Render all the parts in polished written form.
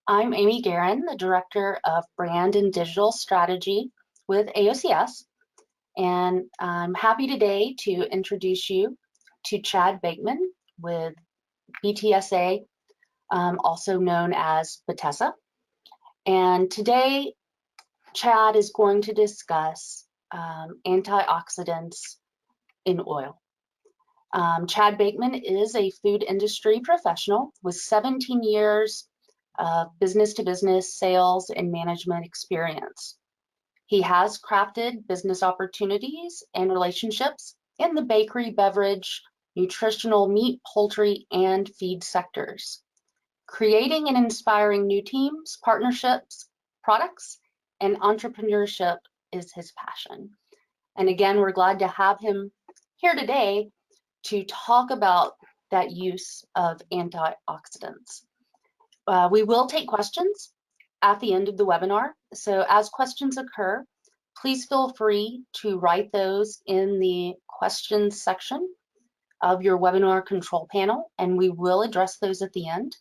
I'm Amy Guerin, the Director of Brand and Digital Strategy with AOCS, and I'm happy today to introduce you to Chad Boeckman with BTSA, also known as BTSA. And today, Chad is going to discuss antioxidants in oil. Chad Boeckman is a food industry professional with 17 years of business-to-business sales and management experience. He has crafted business opportunities and relationships in the bakery, beverage, nutritional, meat, poultry, and feed sectors, creating and inspiring new teams, partnerships, products, and entrepreneurship is his passion. And again, we're glad to have him here today to talk about that use of antioxidants. We will take questions at the end of the webinar. So as questions occur, please feel free to write those in the questions section of your webinar control panel, and we will address those at the end.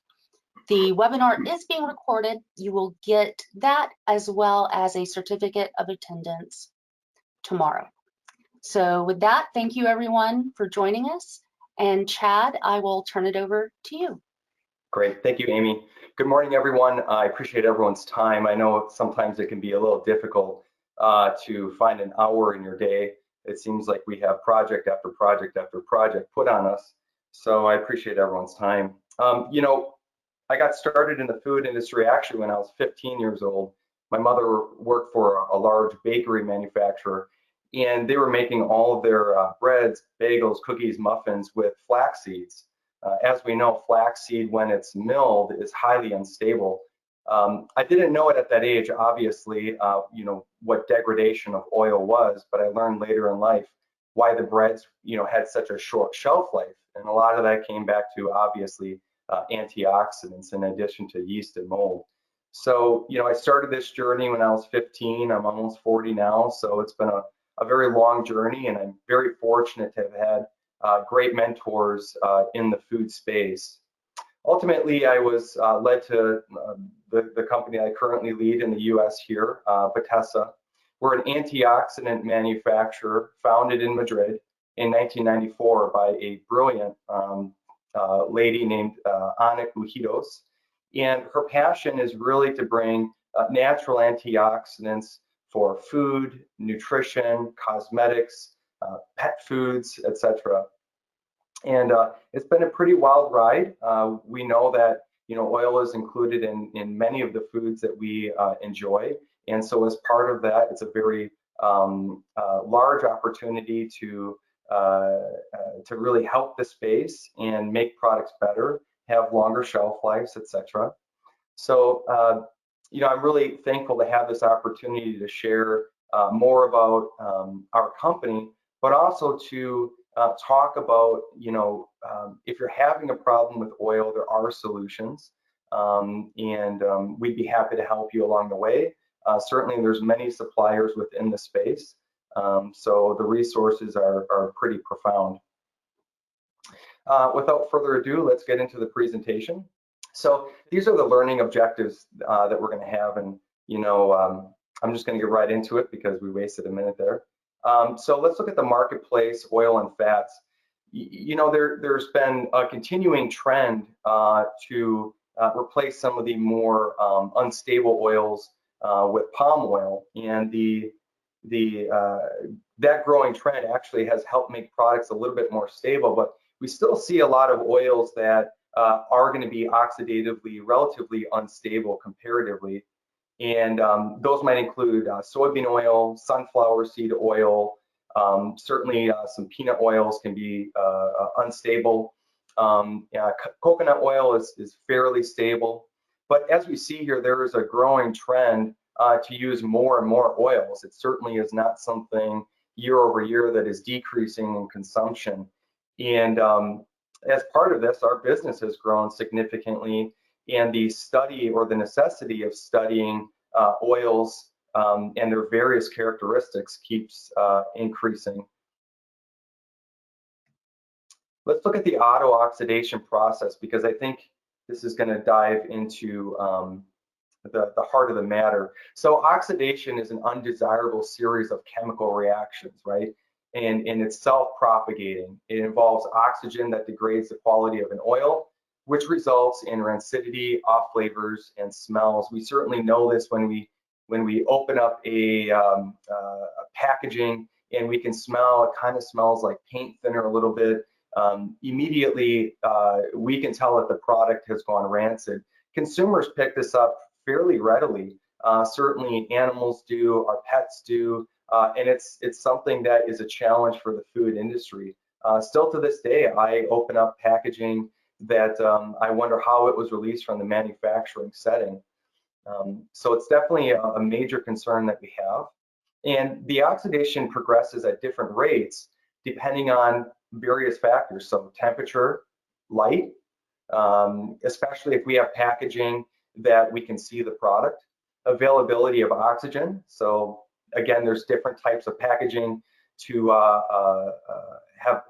The webinar is being recorded. You will get that as well as a certificate of attendance tomorrow. So with that, thank you everyone for joining us. And Chad, I will turn it over to you. Great, thank you, Amy. Good morning, everyone. I appreciate everyone's time. I know sometimes it can be a little difficult to find an hour in your day. It seems like we have project after project after project put on us. So I appreciate everyone's time. You know, I got started in the food industry actually when I was 15 years old. My mother worked for a large bakery manufacturer, and they were making all of their breads, bagels, cookies, muffins with flax seeds. As we know, flaxseed, when it's milled, is highly unstable. I didn't know it at that age, obviously, you know, what degradation of oil was, but I learned later in life why the breads, you know, had such a short shelf life. And a lot of that came back to, obviously, antioxidants in addition to yeast and mold. So, you know, I started this journey when I was 15. I'm almost 40 now, so it's been a very long journey, and I'm very fortunate to have had great mentors in the food space. Ultimately, I was led to the company I currently lead in the US here, BTSA. We're an antioxidant manufacturer founded in Madrid in 1994 by a brilliant lady named Ana Guijidos. And her passion is really to bring natural antioxidants for food, nutrition, cosmetics, pet foods, etc. And it's been a pretty wild ride. We know that, you know, oil is included in many of the foods that we enjoy, and so as part of that, it's a very large opportunity to really help the space and make products better, have longer shelf lives, etc. So, you know, I'm really thankful to have this opportunity to share more about our company, but also to talk about, you know, if you're having a problem with oil, there are solutions, and we'd be happy to help you along the way. Certainly, there's many suppliers within the space, so the resources are pretty profound. Without further ado, let's get into the presentation. So these are the learning objectives that we're going to have, and you know, I'm just going to get right into it because we wasted a minute there. So let's look at the marketplace, oil and fats. You know, there's been a continuing trend to replace some of the more unstable oils with palm oil, and that growing trend actually has helped make products a little bit more stable, but we still see a lot of oils that are going to be oxidatively relatively unstable comparatively. And those might include soybean oil, sunflower seed oil, certainly some peanut oils can be unstable. Coconut oil is fairly stable. But as we see here, there is a growing trend to use more and more oils. It certainly is not something year over year that is decreasing in consumption. And as part of this, our business has grown significantly, and the study or the necessity of studying oils and their various characteristics keeps increasing. Let's look at the auto-oxidation process, because I think this is going to dive into the heart of the matter. So oxidation is an undesirable series of chemical reactions, right? And it's self-propagating. It involves oxygen that degrades the quality of an oil, which results in rancidity, off flavors, and smells. We certainly know this when we open up a packaging and we can smell, it kind of smells like paint thinner a little bit. Immediately, we can tell that the product has gone rancid. Consumers pick this up fairly readily. Certainly animals do, our pets do, and it's something that is a challenge for the food industry. Still to this day, I open up packaging that I wonder how it was released from the manufacturing setting. So it's definitely a major concern that we have. And the oxidation progresses at different rates depending on various factors. So temperature, light, especially if we have packaging that we can see the product, availability of oxygen. So again, there's different types of packaging to have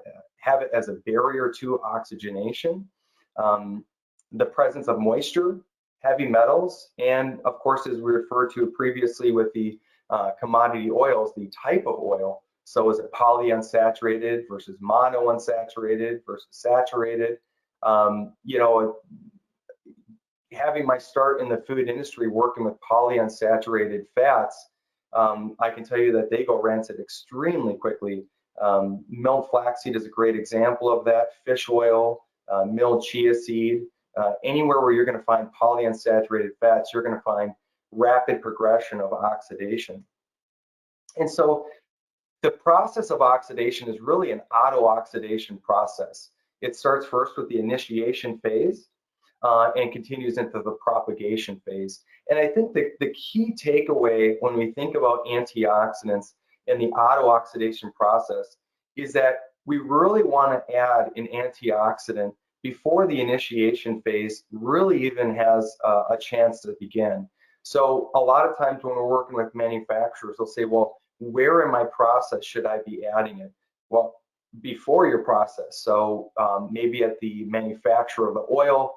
it as a barrier to oxygenation. The presence of moisture, heavy metals, and of course, as we referred to previously with the commodity oils, the type of oil. So is it polyunsaturated versus monounsaturated versus saturated? You know, having my start in the food industry working with polyunsaturated fats, I can tell you that they go rancid extremely quickly. Milled flaxseed is a great example of that. Fish oil, milled chia seed, anywhere where you're going to find polyunsaturated fats, you're going to find rapid progression of oxidation. And so the process of oxidation is really an auto-oxidation process. It starts first with the initiation phase and continues into the propagation phase. And I think the key takeaway when we think about antioxidants and the auto-oxidation process is that we really want to add an antioxidant before the initiation phase really even has a chance to begin. So a lot of times when we're working with manufacturers, they'll say, well, where in my process should I be adding it? Well, before your process. So maybe at the manufacture of the oil,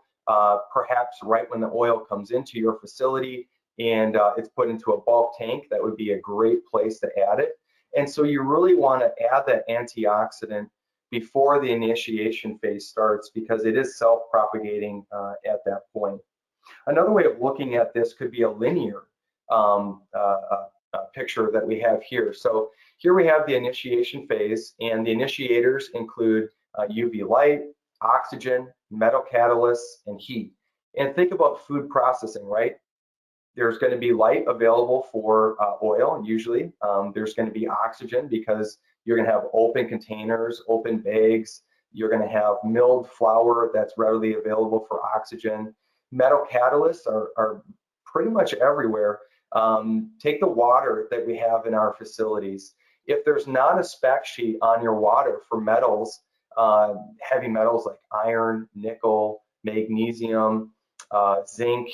perhaps right when the oil comes into your facility and it's put into a bulk tank, that would be a great place to add it. And so you really want to add that antioxidant before the initiation phase starts because it is self-propagating at that point. Another way of looking at this could be a linear picture that we have here. So here we have the initiation phase, and the initiators include UV light, oxygen, metal catalysts, and heat. And think about food processing, right? There's going to be light available for oil, usually. There's going to be oxygen because you're going to have open containers, open bags. You're going to have milled flour that's readily available for oxygen. Metal catalysts are pretty much everywhere. Take the water that we have in our facilities. If there's not a spec sheet on your water for metals, heavy metals like iron, nickel, magnesium, zinc,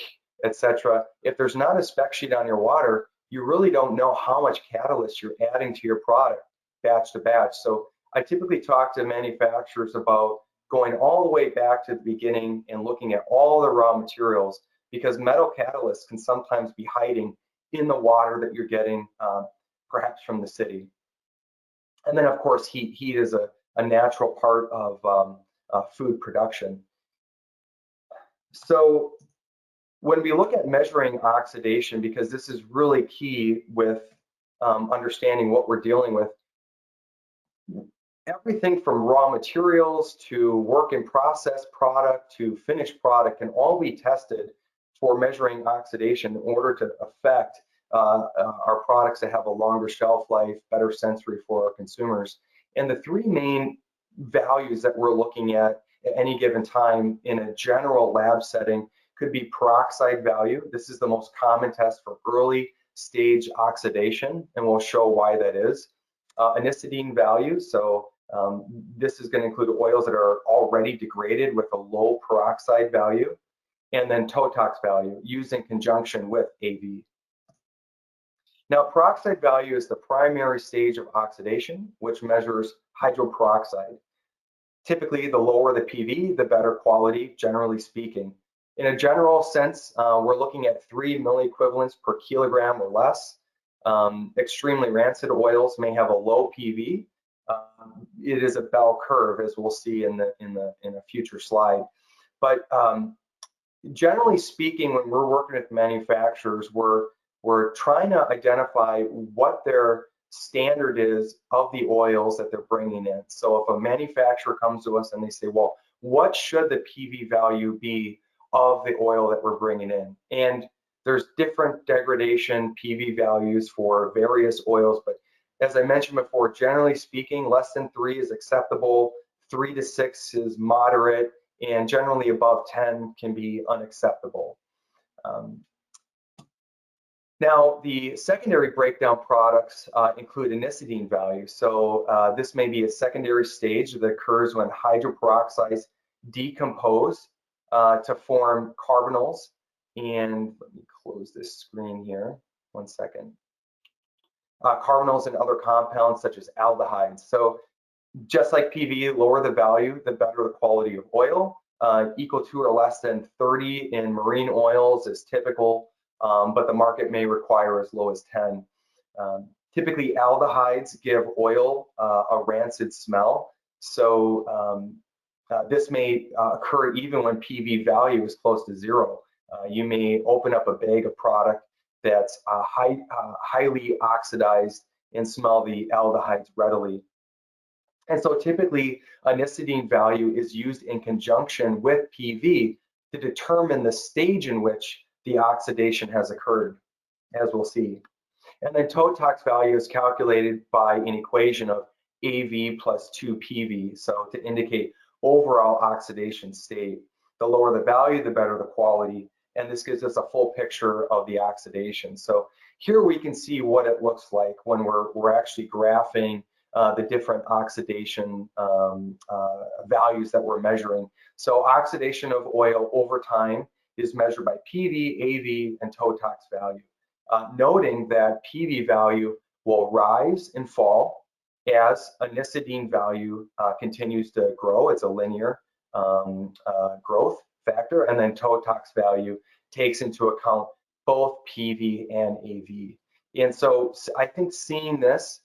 etc. If there's not a spec sheet on your water, you really don't know how much catalyst you're adding to your product batch to batch. So I typically talk to manufacturers about going all the way back to the beginning and looking at all the raw materials because metal catalysts can sometimes be hiding in the water that you're getting perhaps from the city. And then of course heat is a natural part of food production. So when we look at measuring oxidation, because this is really key with understanding what we're dealing with, everything from raw materials to work in process product to finished product can all be tested for measuring oxidation in order to affect our products to have a longer shelf life, better sensory for our consumers. And the three main values that we're looking at any given time in a general lab setting could be peroxide value. This is the most common test for early stage oxidation, and we'll show why that is. Anisodine value, so this is going to include oils that are already degraded with a low peroxide value, and then Totox value used in conjunction with AV. Now, peroxide value is the primary stage of oxidation, which measures hydroperoxide. Typically, the lower the PV, the better quality, generally speaking. In a general sense, we're looking at 3 milliequivalents per kilogram or less. Extremely rancid oils may have a low PV. It is a bell curve, as we'll see in a future slide. But generally speaking, when we're working with manufacturers, we're trying to identify what their standard is of the oils that they're bringing in. So if a manufacturer comes to us and they say, well, what should the PV value be of the oil that we're bringing in? And there's different degradation PV values for various oils, but as I mentioned before, generally speaking, less than 3 is acceptable, 3 to 6 is moderate, and generally above 10 can be unacceptable. Now, the secondary breakdown products include anisodine values. So this may be a secondary stage that occurs when hydroperoxides decompose to form carbonyls. And let me close this screen here, 1 second. Carbonyls and other compounds such as aldehydes. So just like PV, lower the value, the better the quality of oil. Equal to or less than 30 in marine oils is typical, but the market may require as low as 10. Typically, aldehydes give oil a rancid smell. So this may occur even when PV value is close to 0. You may open up a bag of product that's highly oxidized and smell the aldehydes readily. And so typically, anisodine value is used in conjunction with PV to determine the stage in which the oxidation has occurred, as we'll see. And then TOTOX value is calculated by an equation of AV plus 2PV, so to indicate overall oxidation state. The lower the value, the better the quality, and this gives us a full picture of the oxidation. So here we can see what it looks like when we're actually graphing the different oxidation values that we're measuring. So oxidation of oil over time is measured by PV, AV, and TOTOX value. Noting that PV value will rise and fall as anisodine value continues to grow. It's a linear growth factor, and then TOTOX value takes into account both PV and AV. And so I think seeing this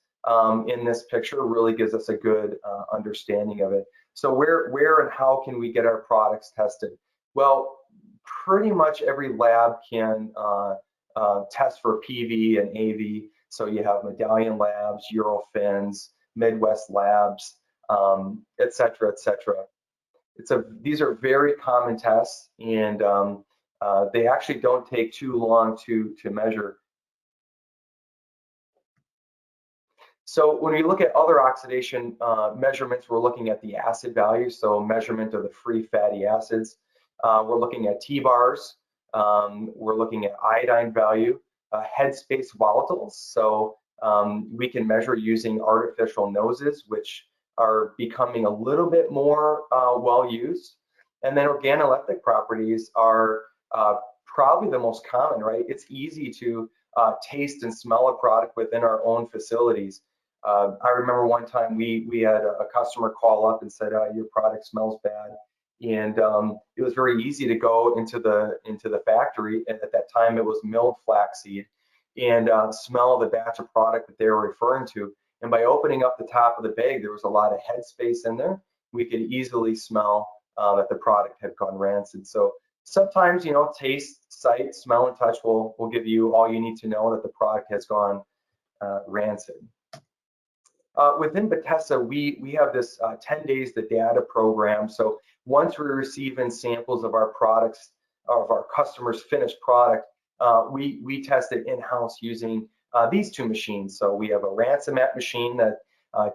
in this picture really gives us a good understanding of it. So where and how can we get our products tested? Well, pretty much every lab can test for PV and AV. So you have Medallion Labs, Eurofins, Midwest Labs, et cetera, et cetera. These are very common tests, and they actually don't take too long to measure. So when we look at other oxidation measurements, we're looking at the acid value, so measurement of the free fatty acids. We're looking at T-bars. We're looking at iodine value, headspace volatiles. So we can measure using artificial noses, which are becoming a little bit more well used. And then organoleptic properties are probably the most common, right? It's easy to taste and smell a product within our own facilities. I remember one time we had a customer call up and said, your product smells bad. And it was very easy to go into the factory, and at that time it was milled flaxseed, and smell the batch of product that they were referring to. And by opening up the top of the bag, there was a lot of headspace in there. We could easily smell that the product had gone rancid. So sometimes, taste, sight, smell, and touch will give you all you need to know that the product has gone rancid. Within BTSA, we have this 10 days the data program. So once we receive in samples of our products, of our customers' finished product, we test it in-house using these two machines. So we have a Ransomat machine that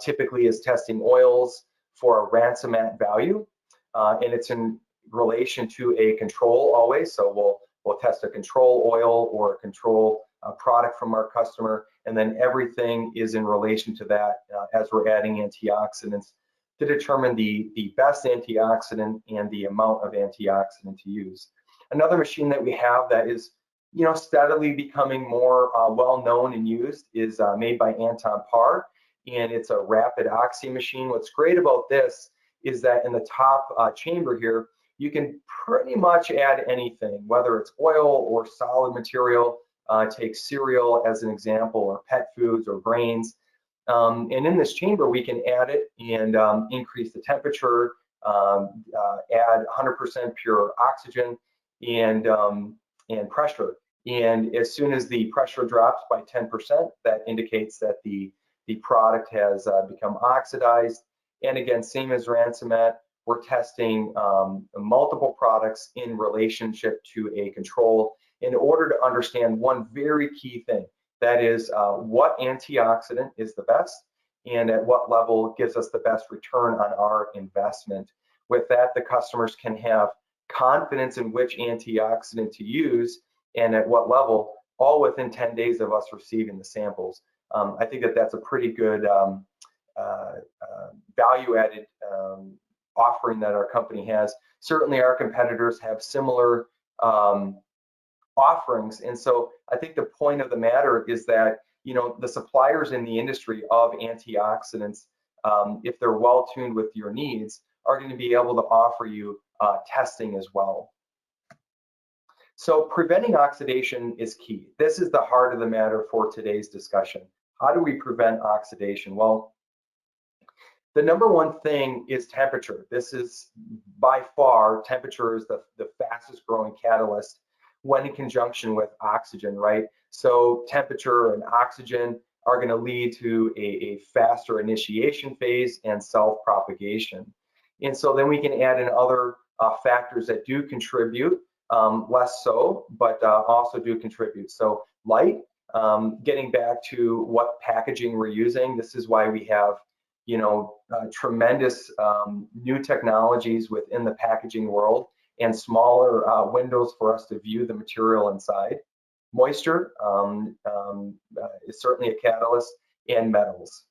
typically is testing oils for a Ransomat value, and it's in relation to a control always. So we'll test a control oil or a control product from our customer, and then everything is in relation to that as we're adding antioxidants to determine the best antioxidant and the amount of antioxidant to use. Another machine that we have that is steadily becoming more well-known and used is made by Anton Parr, and it's a rapid oxy machine. What's great about this is that in the top chamber here, you can pretty much add anything, whether it's oil or solid material. Take cereal as an example, or pet foods or grains. And in this chamber, we can add it and increase the temperature, add 100% pure oxygen and pressure. And as soon as the pressure drops by 10%, that indicates that the product has become oxidized. And again, same as Ransomet, we're testing multiple products in relationship to a control in order to understand one very key thing. That is what antioxidant is the best and at what level gives us the best return on our investment. With that, the customers can have confidence in which antioxidant to use and at what level, all within 10 days of us receiving the samples. I think that that's a pretty good value-added offering that our company has. Certainly our competitors have similar offerings. And so I think the point of the matter is that, you know, the suppliers in the industry of antioxidants, if they're well tuned with your needs, are going to be able to offer you testing as well. So preventing oxidation is key. This is the heart of the matter for today's discussion. How do we prevent oxidation? Well, the number one thing is temperature. This is by far, temperature is the fastest growing catalyst when in conjunction with oxygen, right? So temperature and oxygen are going to lead to a faster initiation phase and self-propagation. And so then we can add in other factors that do contribute, less so, but also do contribute. So light, getting back to what packaging we're using, this is why we have, you know, tremendous new technologies within the packaging world and smaller windows for us to view the material inside. Moisture is certainly a catalyst, and metals.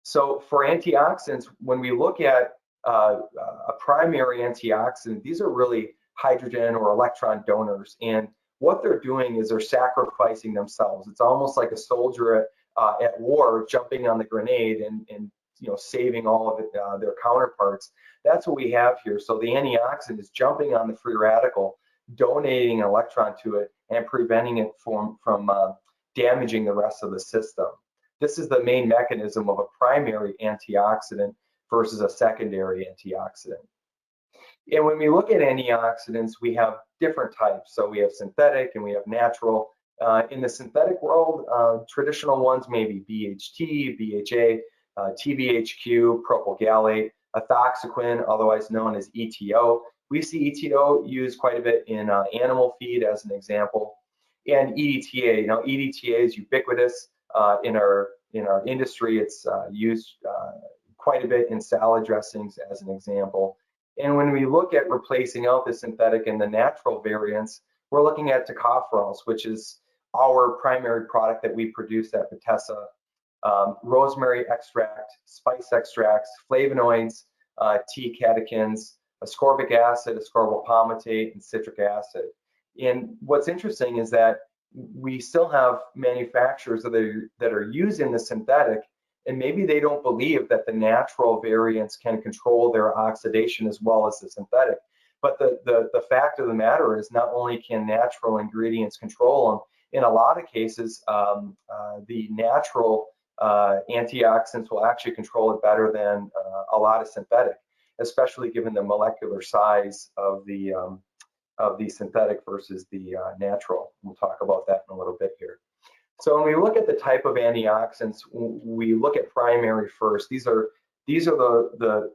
So for antioxidants, when we look at a primary antioxidant, these are really hydrogen or electron donors. And what they're doing is they're sacrificing themselves. It's almost like a soldier at war jumping on the grenade and you know, saving all of it, their counterparts. That's what we have here. So the antioxidant is jumping on the free radical, donating an electron to it, and preventing it from damaging the rest of the system. This is the main mechanism of a primary antioxidant versus a secondary antioxidant. And when we look at antioxidants, we have different types. So we have synthetic and we have natural. In the synthetic world, traditional ones may be BHT, BHA, TBHQ, propyl gallate, ethoxyquin, otherwise known as ETO. We see ETO used quite a bit in animal feed as an example. And EDTA, you know, EDTA is ubiquitous in our industry. It's used quite a bit in salad dressings as an example. And when we look at replacing out the synthetic and the natural variants, we're looking at tocopherols, which is our primary product that we produce at BTSA. Rosemary extract, spice extracts, flavonoids, tea catechins, ascorbic acid, ascorbyl palmitate, and citric acid. And what's interesting is that we still have manufacturers that are using the synthetic, and maybe they don't believe that the natural variants can control their oxidation as well as the synthetic. But the fact of the matter is, not only can natural ingredients control them, in a lot of cases, the natural antioxidants will actually control it better than a lot of synthetic, especially given the molecular size of the synthetic versus the natural. We'll talk about that in a little bit here. So when we look at the type of antioxidants, we look at primary first. These are the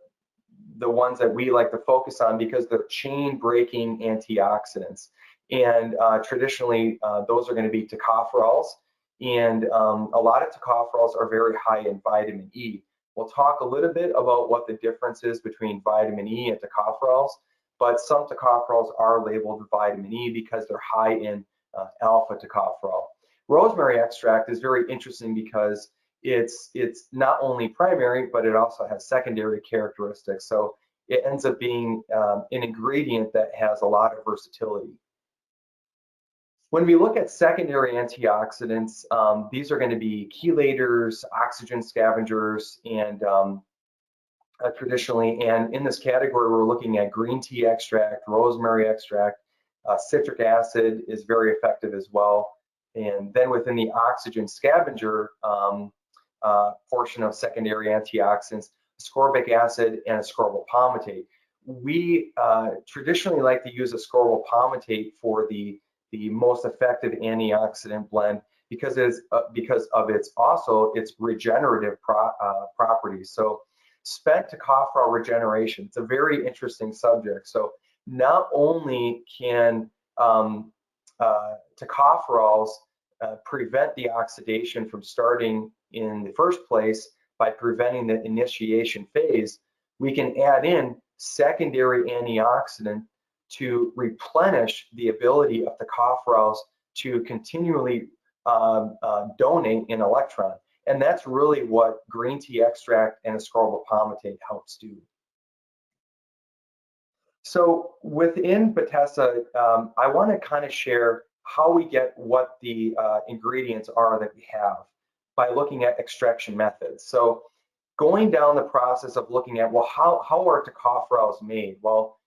ones that we like to focus on because they're chain-breaking antioxidants. And traditionally, those are going to be tocopherols. And a lot of tocopherols are very high in vitamin E. We'll talk a little bit about what the difference is between vitamin E and tocopherols, but some tocopherols are labeled vitamin E because they're high in alpha tocopherol. Rosemary extract is very interesting because it's not only primary, but it also has secondary characteristics. So it ends up being an ingredient that has a lot of versatility. When we look at secondary antioxidants, these are going to be chelators, oxygen scavengers, and traditionally. And in this category, we're looking at green tea extract, rosemary extract, citric acid is very effective as well. And then within the oxygen scavenger portion of secondary antioxidants, ascorbic acid and ascorbyl palmitate. We traditionally like to use ascorbyl palmitate for the most effective antioxidant blend because of its regenerative properties. So spent tocopherol regeneration, it's a very interesting subject. So not only can tocopherols prevent the oxidation from starting in the first place by preventing the initiation phase, we can add in secondary antioxidant to replenish the ability of tocopherols to continually donate an electron. And that's really what green tea extract and ascorbyl palmitate helps do. So within BTSA, I want to kind of share how we get what the ingredients are that we have by looking at extraction methods. So going down the process of looking at, well, how are tocopherols made? Well,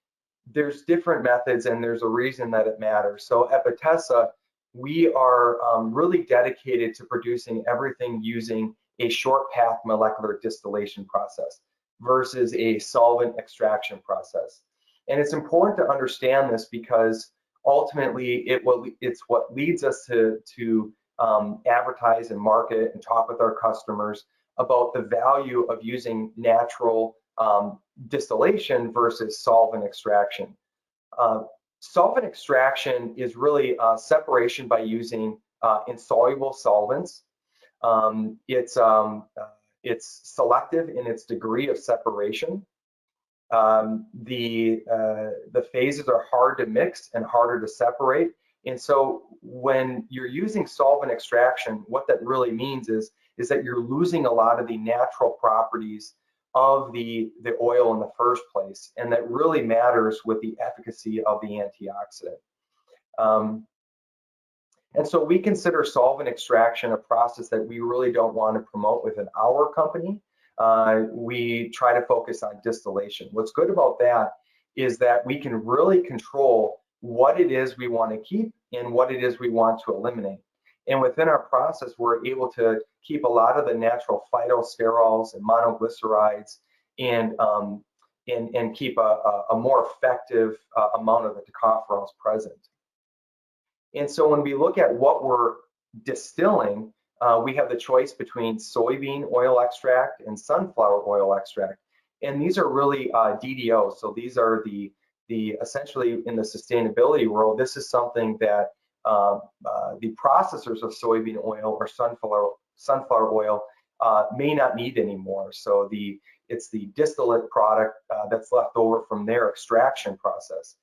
there's different methods and there's a reason that it matters. So at BTSA, we are really dedicated to producing everything using a short path molecular distillation process versus a solvent extraction process. And it's important to understand this because ultimately it's what leads us to advertise and market and talk with our customers about the value of using natural distillation versus solvent extraction. Solvent extraction is really separation by using insoluble solvents. It's selective in its degree of separation. The phases are hard to mix and harder to separate. And so when you're using solvent extraction, what that really means is that you're losing a lot of the natural properties of the oil in the first place, and that really matters with the efficacy of the antioxidant. And so we consider solvent extraction a process that we really don't want to promote within our company. We try to focus on distillation. What's good about that is that we can really control what it is we want to keep and what it is we want to eliminate. And within our process, we're able to keep a lot of the natural phytosterols and monoglycerides and keep a more effective amount of the tocopherols present. And so when we look at what we're distilling, we have the choice between soybean oil extract and sunflower oil extract. And these are really DDO. So these are the essentially in the sustainability world, this is something that the processors of soybean oil or sunflower oil may not need anymore. So it's the distillate product that's left over from their extraction process.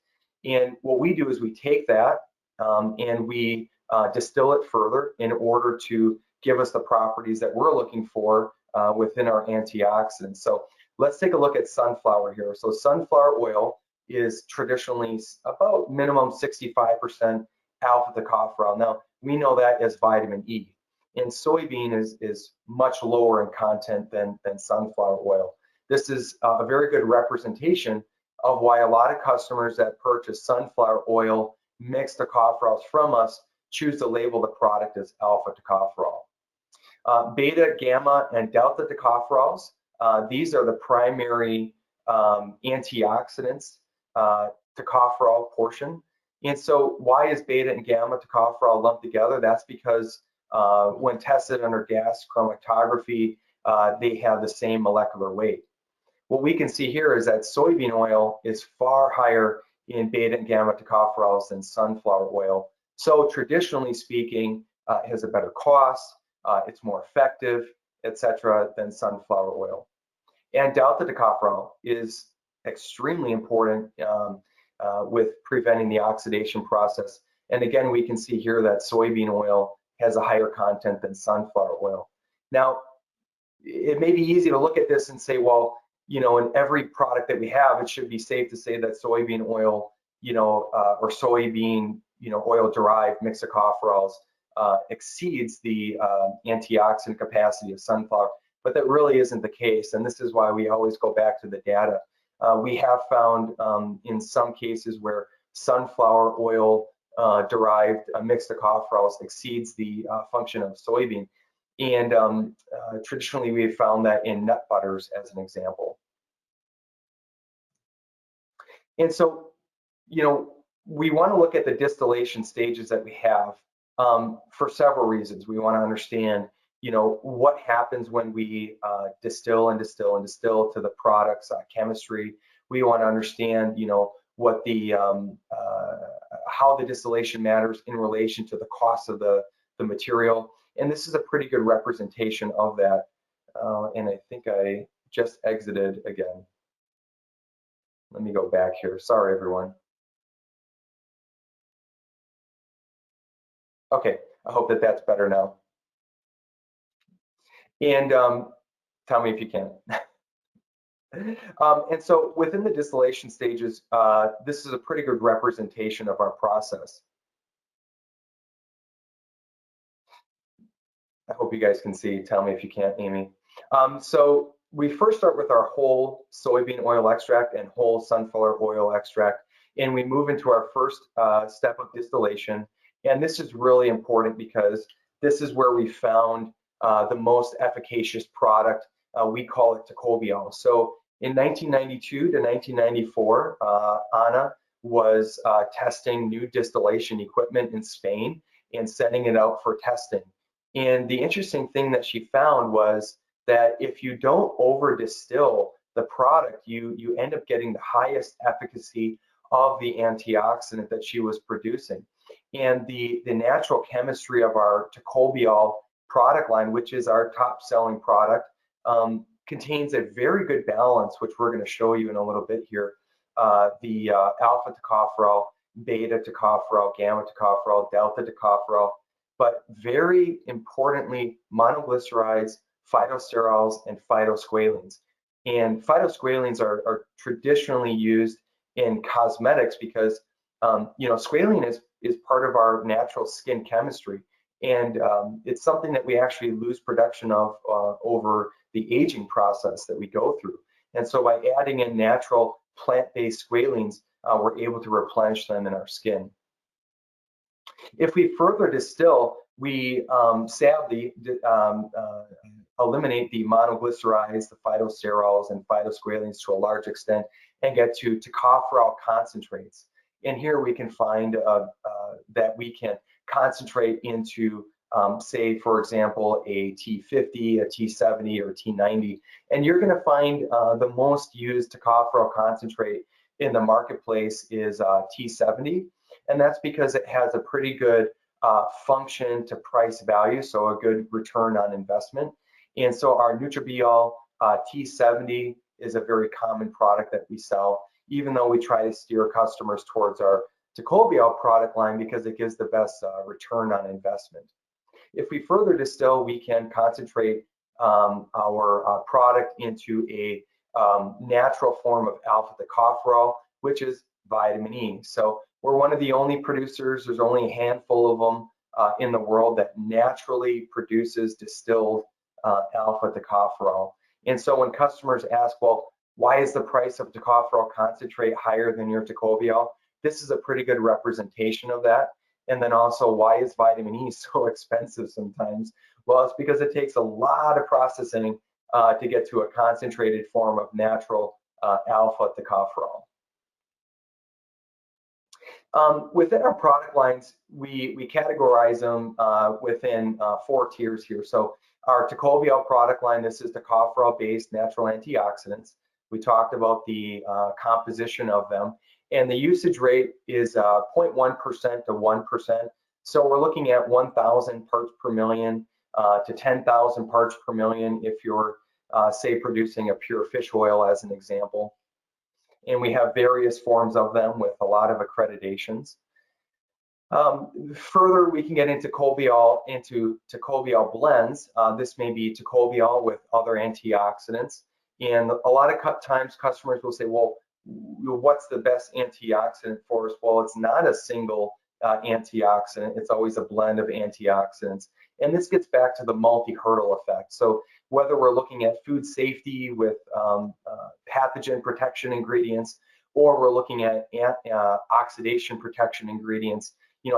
And what we do is we take that and we distill it further in order to give us the properties that we're looking for within our antioxidants. So let's take a look at sunflower here. So sunflower oil is traditionally about minimum 65% alpha tocopherol. Now, we know that as vitamin E. And soybean is much lower in content than sunflower oil. This is a very good representation of why a lot of customers that purchase sunflower oil mixed tocopherols from us choose to label the product as alpha tocopherol. Beta, gamma, and delta tocopherols, these are the primary antioxidants, tocopherol portion. And so why is beta and gamma tocopherol lumped together? That's because when tested under gas chromatography, they have the same molecular weight. What we can see here is that soybean oil is far higher in beta and gamma tocopherols than sunflower oil. So traditionally speaking, it has a better cost, it's more effective, etc., than sunflower oil. And delta tocopherol is extremely important with preventing the oxidation process. And again, we can see here that soybean oil has a higher content than sunflower oil. Now, it may be easy to look at this and say, well, you know, in every product that we have, it should be safe to say that soybean oil, you know, or soybean, you know, oil-derived mixed tocopherols exceeds the antioxidant capacity of sunflower. but that really isn't the case. And this is why we always go back to the data. We have found in some cases where sunflower oil derived mixed tocopherols exceeds the function of soybean. And traditionally, we have found that in nut butters as an example. And so, you know, we want to look at the distillation stages that we have for several reasons. We want to understand, you know, what happens when we distill and distill and distill to the products chemistry. We want to understand, you know, what the how the distillation matters in relation to the cost of the material. And this is a pretty good representation of that. And I think I just exited again. Let me go back here. Sorry, everyone. Okay, I hope that that's better now. And tell me if you can. And so within the distillation stages, this is a pretty good representation of our process. I hope you guys can see. Tell me if you can't, Amy. So we first start with our whole soybean oil extract and whole sunflower oil extract, and we move into our first step of distillation. And this is really important because this is where we found the most efficacious product. We call it tocopherol. So in 1992 to 1994, Anna was testing new distillation equipment in Spain and sending it out for testing. And the interesting thing that she found was that if you don't over distill the product, you end up getting the highest efficacy of the antioxidant that she was producing. And the natural chemistry of our tocopherol product line, which is our top selling product, contains a very good balance, which we're going to show you in a little bit here. The alpha tocopherol, beta tocopherol, gamma tocopherol, delta tocopherol, but very importantly, monoglycerides, phytosterols, and phytosqualenes. And phytosqualenes are traditionally used in cosmetics because you know, squalene is part of our natural skin chemistry, and it's something that we actually lose production of over the aging process that we go through. And so by adding in natural plant-based squalenes, we're able to replenish them in our skin. If we further distill, we sadly eliminate the monoglycerides, the phytosterols, and phytosqualenes to a large extent and get to tocopherol concentrates. And here we can find that we can concentrate into, say, for example, a T50, a T70, or a T90. And you're going to find the most used tocopherol concentrate in the marketplace is T70. And that's because it has a pretty good function to price value, so a good return on investment. And so our Nutribiol T70 is a very common product that we sell, even though we try to steer customers towards our tocopherol product line because it gives the best return on investment. If we further distill, we can concentrate our product into a natural form of alpha tocopherol, which is vitamin E. So we're one of the only producers, there's only a handful of them in the world that naturally produces distilled alpha tocopherol. And so when customers ask, well, why is the price of tocopherol concentrate higher than your tocopherol? This is a pretty good representation of that. And then also, why is vitamin E so expensive sometimes? Well, it's because it takes a lot of processing to get to a concentrated form of natural alpha tocopherol. Within our product lines, we categorize them within 4 tiers here. So our tocopherol product line, this is tocopherol-based natural antioxidants. We talked about the composition of them, and the usage rate is 0.1% to 1%. So we're looking at 1,000 parts per million to 10,000 parts per million if you're, say, producing a pure fish oil as an example. And we have various forms of them with a lot of accreditations. Further, we can get into tocopherol blends. This may be tocopherol with other antioxidants. And a lot of times customers will say, well, what's the best antioxidant for us? Well, it's not a single antioxidant. It's always a blend of antioxidants. And this gets back to the multi-hurdle effect. So whether we're looking at food safety with pathogen protection ingredients, or we're looking at oxidation protection ingredients,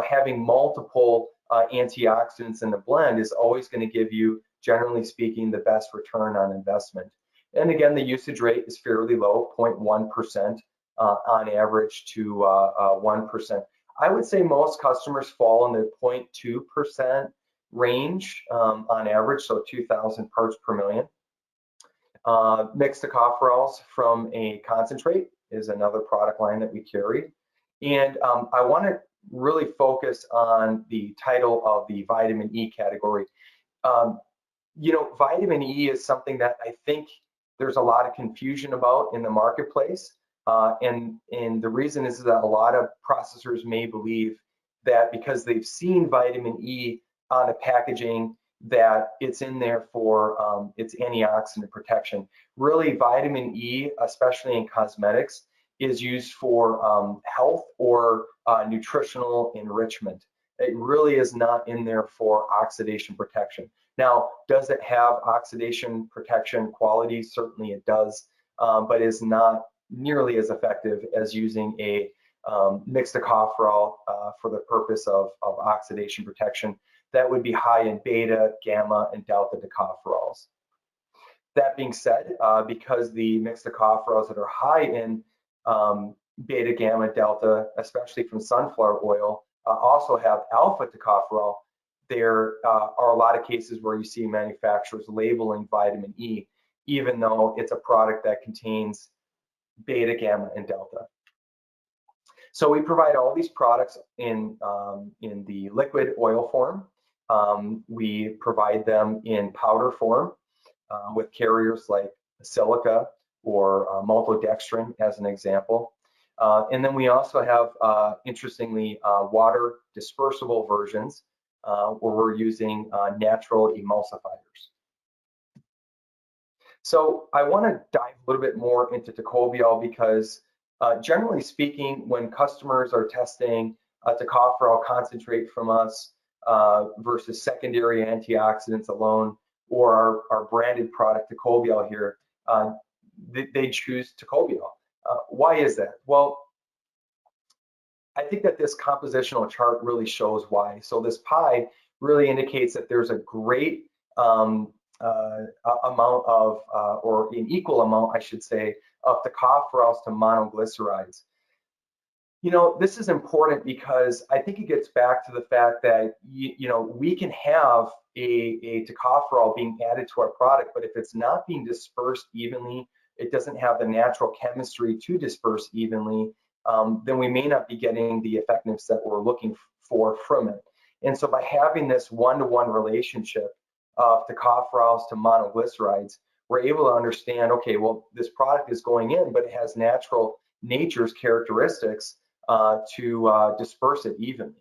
having multiple antioxidants in the blend is always going to give you, generally speaking, the best return on investment. And again, the usage rate is fairly low, 0.1% on average to 1%. I would say most customers fall in the 0.2% range on average, so 2,000 parts per million. Mixed tocopherols from a concentrate is another product line that we carry. And I want to really focus on the title of the vitamin E category. Vitamin E is something that I think there's a lot of confusion about in the marketplace. And the reason is that a lot of processors may believe that because they've seen vitamin E on a packaging, that it's in there for its antioxidant protection. Really, vitamin E, especially in cosmetics, is used for health or nutritional enrichment. It really is not in there for oxidation protection. Now, does it have oxidation protection qualities? Certainly it does, but is not nearly as effective as using a mixed tocopherol for the purpose of oxidation protection. That would be high in beta, gamma, and delta tocopherols. That being said, because the mixed tocopherols that are high in beta, gamma, delta, especially from sunflower oil, also have alpha tocopherol, there are a lot of cases where you see manufacturers labeling vitamin E, even though it's a product that contains beta, gamma, and delta. So we provide all these products in the liquid oil form. We provide them in powder form with carriers like silica or maltodextrin as an example. And then we also have, interestingly, water dispersible versions where we're using natural emulsifiers. So I want to dive a little bit more into tocopherol because generally speaking, when customers are testing a tocopherol concentrate from us versus secondary antioxidants alone, or our branded product tocopherol here, they choose tocopherol. Why is that? Well, I think that this compositional chart really shows why. So this pie really indicates that there's a great amount of, or an equal amount, I should say, of tocopherols to monoglycerides. This is important because I think it gets back to the fact that we can have a tocopherol being added to our product, but if it's not being dispersed evenly, it doesn't have the natural chemistry to disperse evenly, then we may not be getting the effectiveness that we're looking for from it. And so by having this one-to-one relationship of tocopherols to monoglycerides, we're able to understand, okay, well, this product is going in, but it has nature's characteristics to disperse it evenly.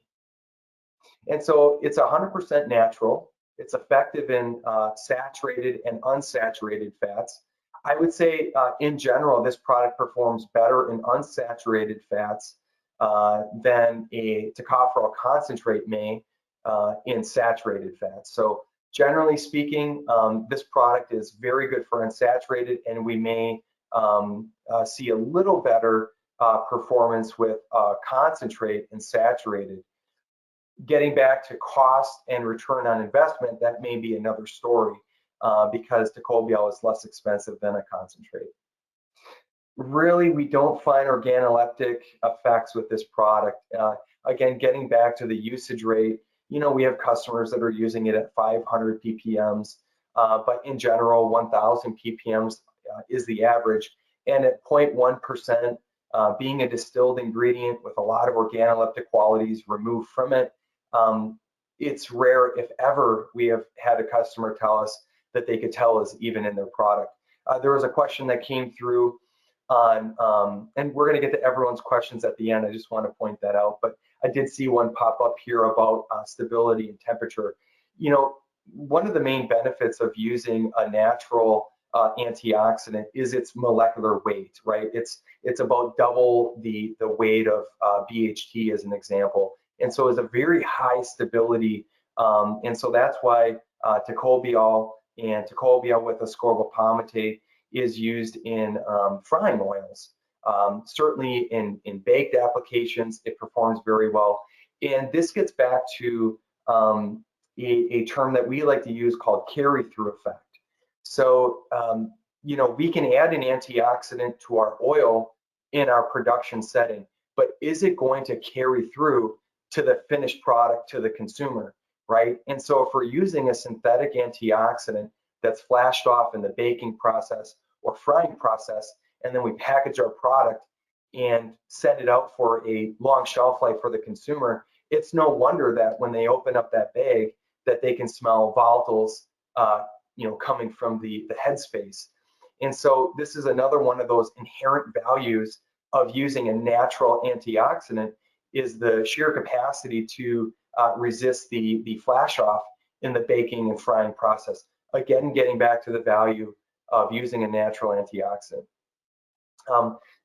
And so it's 100% natural. It's effective in saturated and unsaturated fats. I would say, in general, this product performs better in unsaturated fats than a tocopherol concentrate may in saturated fats. So generally speaking, this product is very good for unsaturated, and we may see a little better performance with concentrate and saturated. Getting back to cost and return on investment, that may be another story because tocopherol is less expensive than a concentrate. Really, we don't find organoleptic effects with this product. Again, getting back to the usage rate, we have customers that are using it at 500 ppms, but in general, 1,000 ppms is the average. And at 0.1%, being a distilled ingredient with a lot of organoleptic qualities removed from it, it's rare, if ever, we have had a customer tell us that they could tell is even in their product. There was a question that came through on, and we're going to get to everyone's questions at the end. I just want to point that out, but I did see one pop up here about stability and temperature. One of the main benefits of using a natural antioxidant is its molecular weight, right? It's about double the weight of BHT as an example. and so it's a very high stability. And so that's why tocopherol and tocopherol with ascorbyl palmitate is used in frying oils. Certainly in baked applications, it performs very well. And this gets back to a term that we like to use called carry-through effect. So, you know, we can add an antioxidant to our oil in our production setting, but is it going to carry through to the finished product, to the consumer, right? And so if we're using a synthetic antioxidant that's flashed off in the baking process or frying process, and then we package our product and send it out for a long shelf life for the consumer, it's no wonder that when they open up that bag that they can smell volatiles, you know, coming from the headspace. And so this is another one of those inherent values of using a natural antioxidant, is the sheer capacity to resist the flash off in the baking and frying process. Again, getting back to the value of using a natural antioxidant.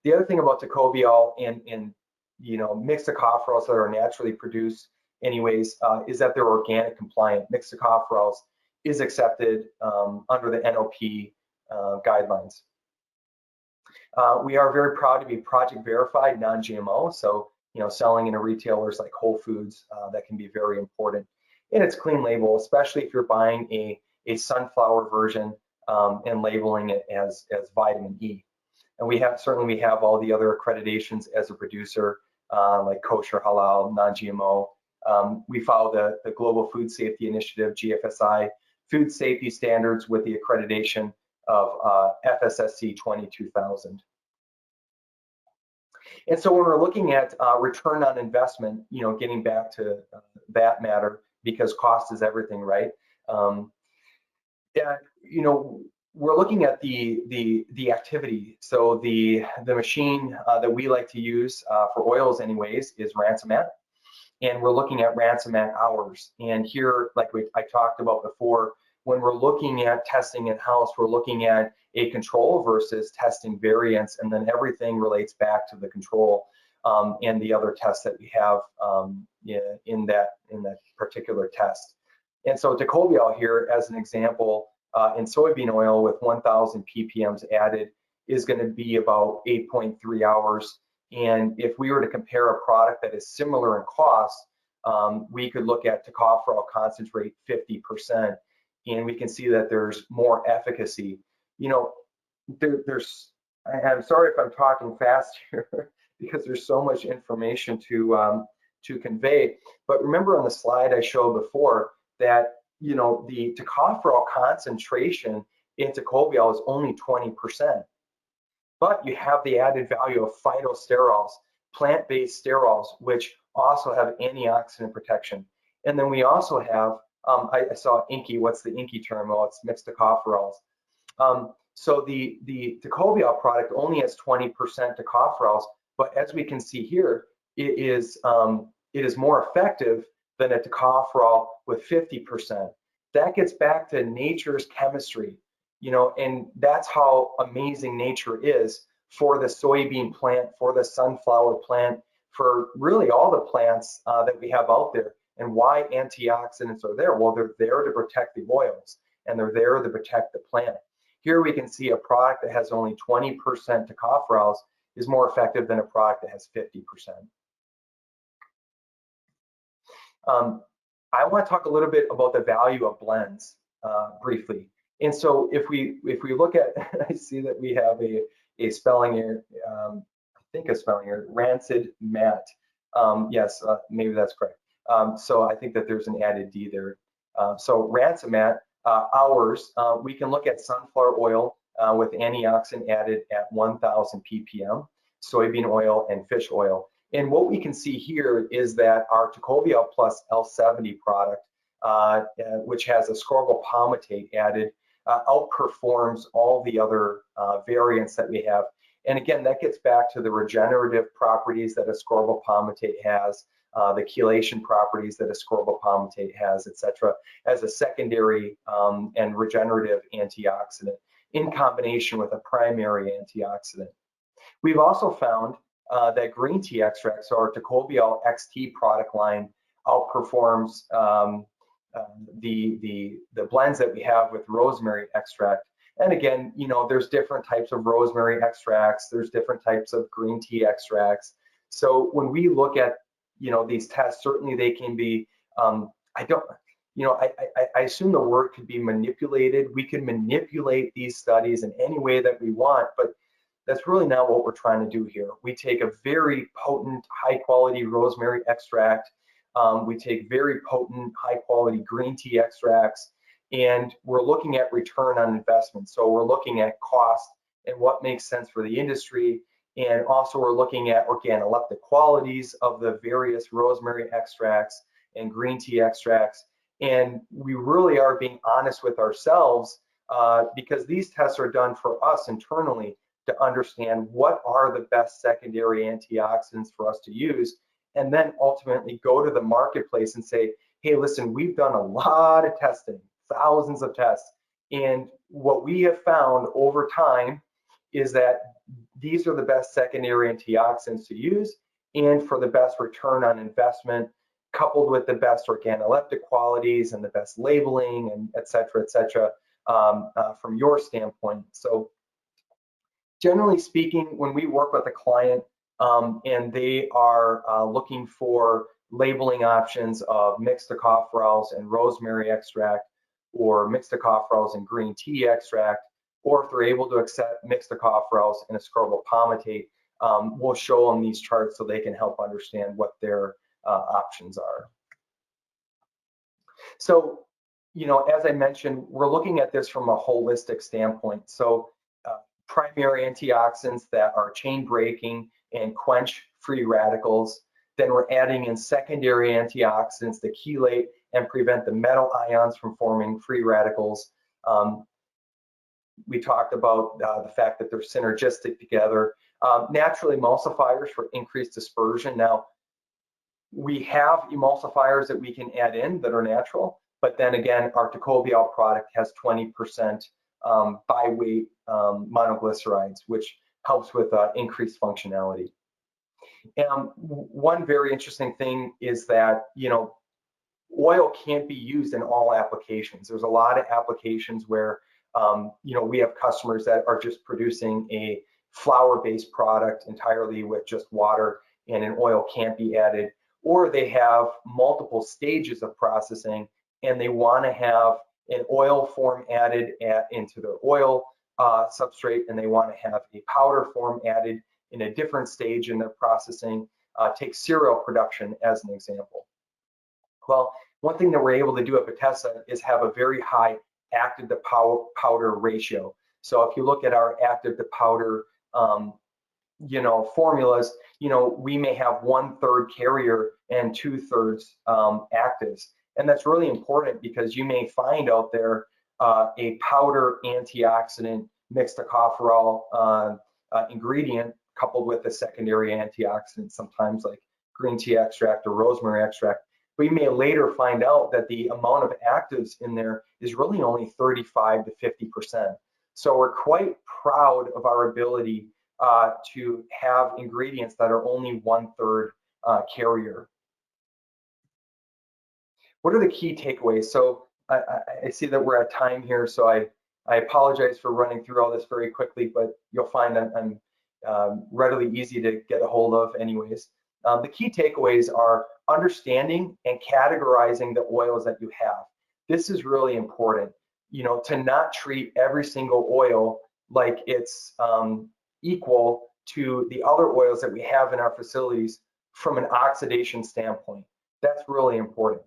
The other thing about tocopherol and you know, mixed tocopherols that are naturally produced anyways, is that they're organic compliant. Mixed tocopherols is accepted under the NOP guidelines. We are very proud to be project verified, non-GMO. So, you know, selling into retailers like Whole Foods, that can be very important. And it's clean label, especially if you're buying a sunflower version and labeling it as vitamin E. And we have all the other accreditations as a producer, like kosher, halal, non-GMO. We follow the Global Food Safety Initiative, GFSI, food safety standards with the accreditation of FSSC 22000. And so when we're looking at return on investment, you know, getting back to that matter, because cost is everything, right? Yeah, you know, we're looking at the activity. So the machine that we like to use for oils anyways is Ransomat. And we're looking at Ransomat hours. And here, like I talked about before, when we're looking at testing in-house, we're looking at a control versus testing variants, and then everything relates back to the control and the other tests that we have in that particular test. And so tocopherol here, as an example, in soybean oil with 1,000 ppms added is going to be about 8.3 hours. And if we were to compare a product that is similar in cost, we could look at tocopherol concentrate 50%, and we can see that there's more efficacy. You know, I'm sorry if I'm talking fast here because there's so much information to convey. But remember on the slide I showed before that, you know, the tocopherol concentration in tocopherol is only 20%. But you have the added value of phytosterols, plant-based sterols, which also have antioxidant protection. And then we also have, I saw inky. What's the inky term? Well, it's mixed tocopherols. So the tocopherol product only has 20% tocopherols, but as we can see here, it is more effective than a tocopherol with 50%. That gets back to nature's chemistry, you know, and that's how amazing nature is for the soybean plant, for the sunflower plant, for really all the plants that we have out there. And why antioxidants are there? Well, they're there to protect the oils, and they're there to protect the plant. Here we can see a product that has only 20% tocopherols is more effective than a product that has 50%. I want to talk a little bit about the value of blends briefly. And so if we look at, I see that we have a spelling error, I think a spelling error, rancid mat. Yes, maybe that's correct. So I think that there's an added D there. So Ransomat hours, we can look at sunflower oil with antioxidant added at 1,000 ppm, soybean oil, and fish oil. And what we can see here is that our tocopherol plus L70 product, which has ascorbyl palmitate added, outperforms all the other variants that we have. And again, that gets back to the regenerative properties that ascorbyl palmitate has, the chelation properties that ascorbyl palmitate has, etc., as a secondary and regenerative antioxidant in combination with a primary antioxidant. We've also found that green tea extract, so our Tecobia XT product line, outperforms the blends that we have with rosemary extract. And again, you know, there's different types of rosemary extracts, there's different types of green tea extracts. So when we look at, you know, these tests, certainly they can be, I assume the word could be manipulated. We can manipulate these studies in any way that we want, but that's really not what we're trying to do here. We take a very potent, high quality rosemary extract. We take very potent, high quality green tea extracts, and we're looking at return on investment. So we're looking at cost and what makes sense for the industry. And also we're looking at organoleptic qualities of the various rosemary extracts and green tea extracts. And we really are being honest with ourselves because these tests are done for us internally to understand what are the best secondary antioxidants for us to use, and then ultimately go to the marketplace and say, hey, listen, we've done a lot of testing, thousands of tests, and what we have found over time is that these are the best secondary antioxidants to use and for the best return on investment, coupled with the best organoleptic qualities and the best labeling, and et cetera, from your standpoint. So generally speaking, when we work with a client and they are looking for labeling options of mixed tocopherols and rosemary extract, or mixed tocopherols and green tea extract, or if they're able to accept mixed tocopherols and ascorbyl palmitate, we'll show them these charts so they can help understand what their options are. So, you know, as I mentioned, we're looking at this from a holistic standpoint. So primary antioxidants that are chain breaking and quench free radicals. Then we're adding in secondary antioxidants that chelate and prevent the metal ions from forming free radicals. We talked about the fact that they're synergistic together. Natural emulsifiers for increased dispersion. Now, we have emulsifiers that we can add in that are natural, but then again, our Tecobia product has 20% by weight monoglycerides, which helps with increased functionality. And one very interesting thing is that, you know, oil can't be used in all applications. There's a lot of applications where, you know, we have customers that are just producing a flour-based product entirely with just water and an oil can't be added, or they have multiple stages of processing and they want to have an oil form added into their oil substrate, and they want to have a powder form added in a different stage in their processing. Take cereal production as an example. Well, one thing that we're able to do at BTSA is have a very high active to powder ratio. So if you look at our active to powder, you know, formulas, you know, we may have 1/3 carrier and 2/3 actives. And that's really important because you may find out there a powder antioxidant mixed tocopherol ingredient coupled with a secondary antioxidant, sometimes like green tea extract or rosemary extract. But you may later find out that the amount of actives in there is really only 35 to 50%. So we're quite proud of our ability to have ingredients that are only 1/3 carrier. What are the key takeaways? So I see that we're at time here, so I apologize for running through all this very quickly, but you'll find that I'm readily easy to get a hold of anyways. The key takeaways are understanding and categorizing the oils that you have. This is really important, you know, to not treat every single oil like it's equal to the other oils that we have in our facilities from an oxidation standpoint. That's really important.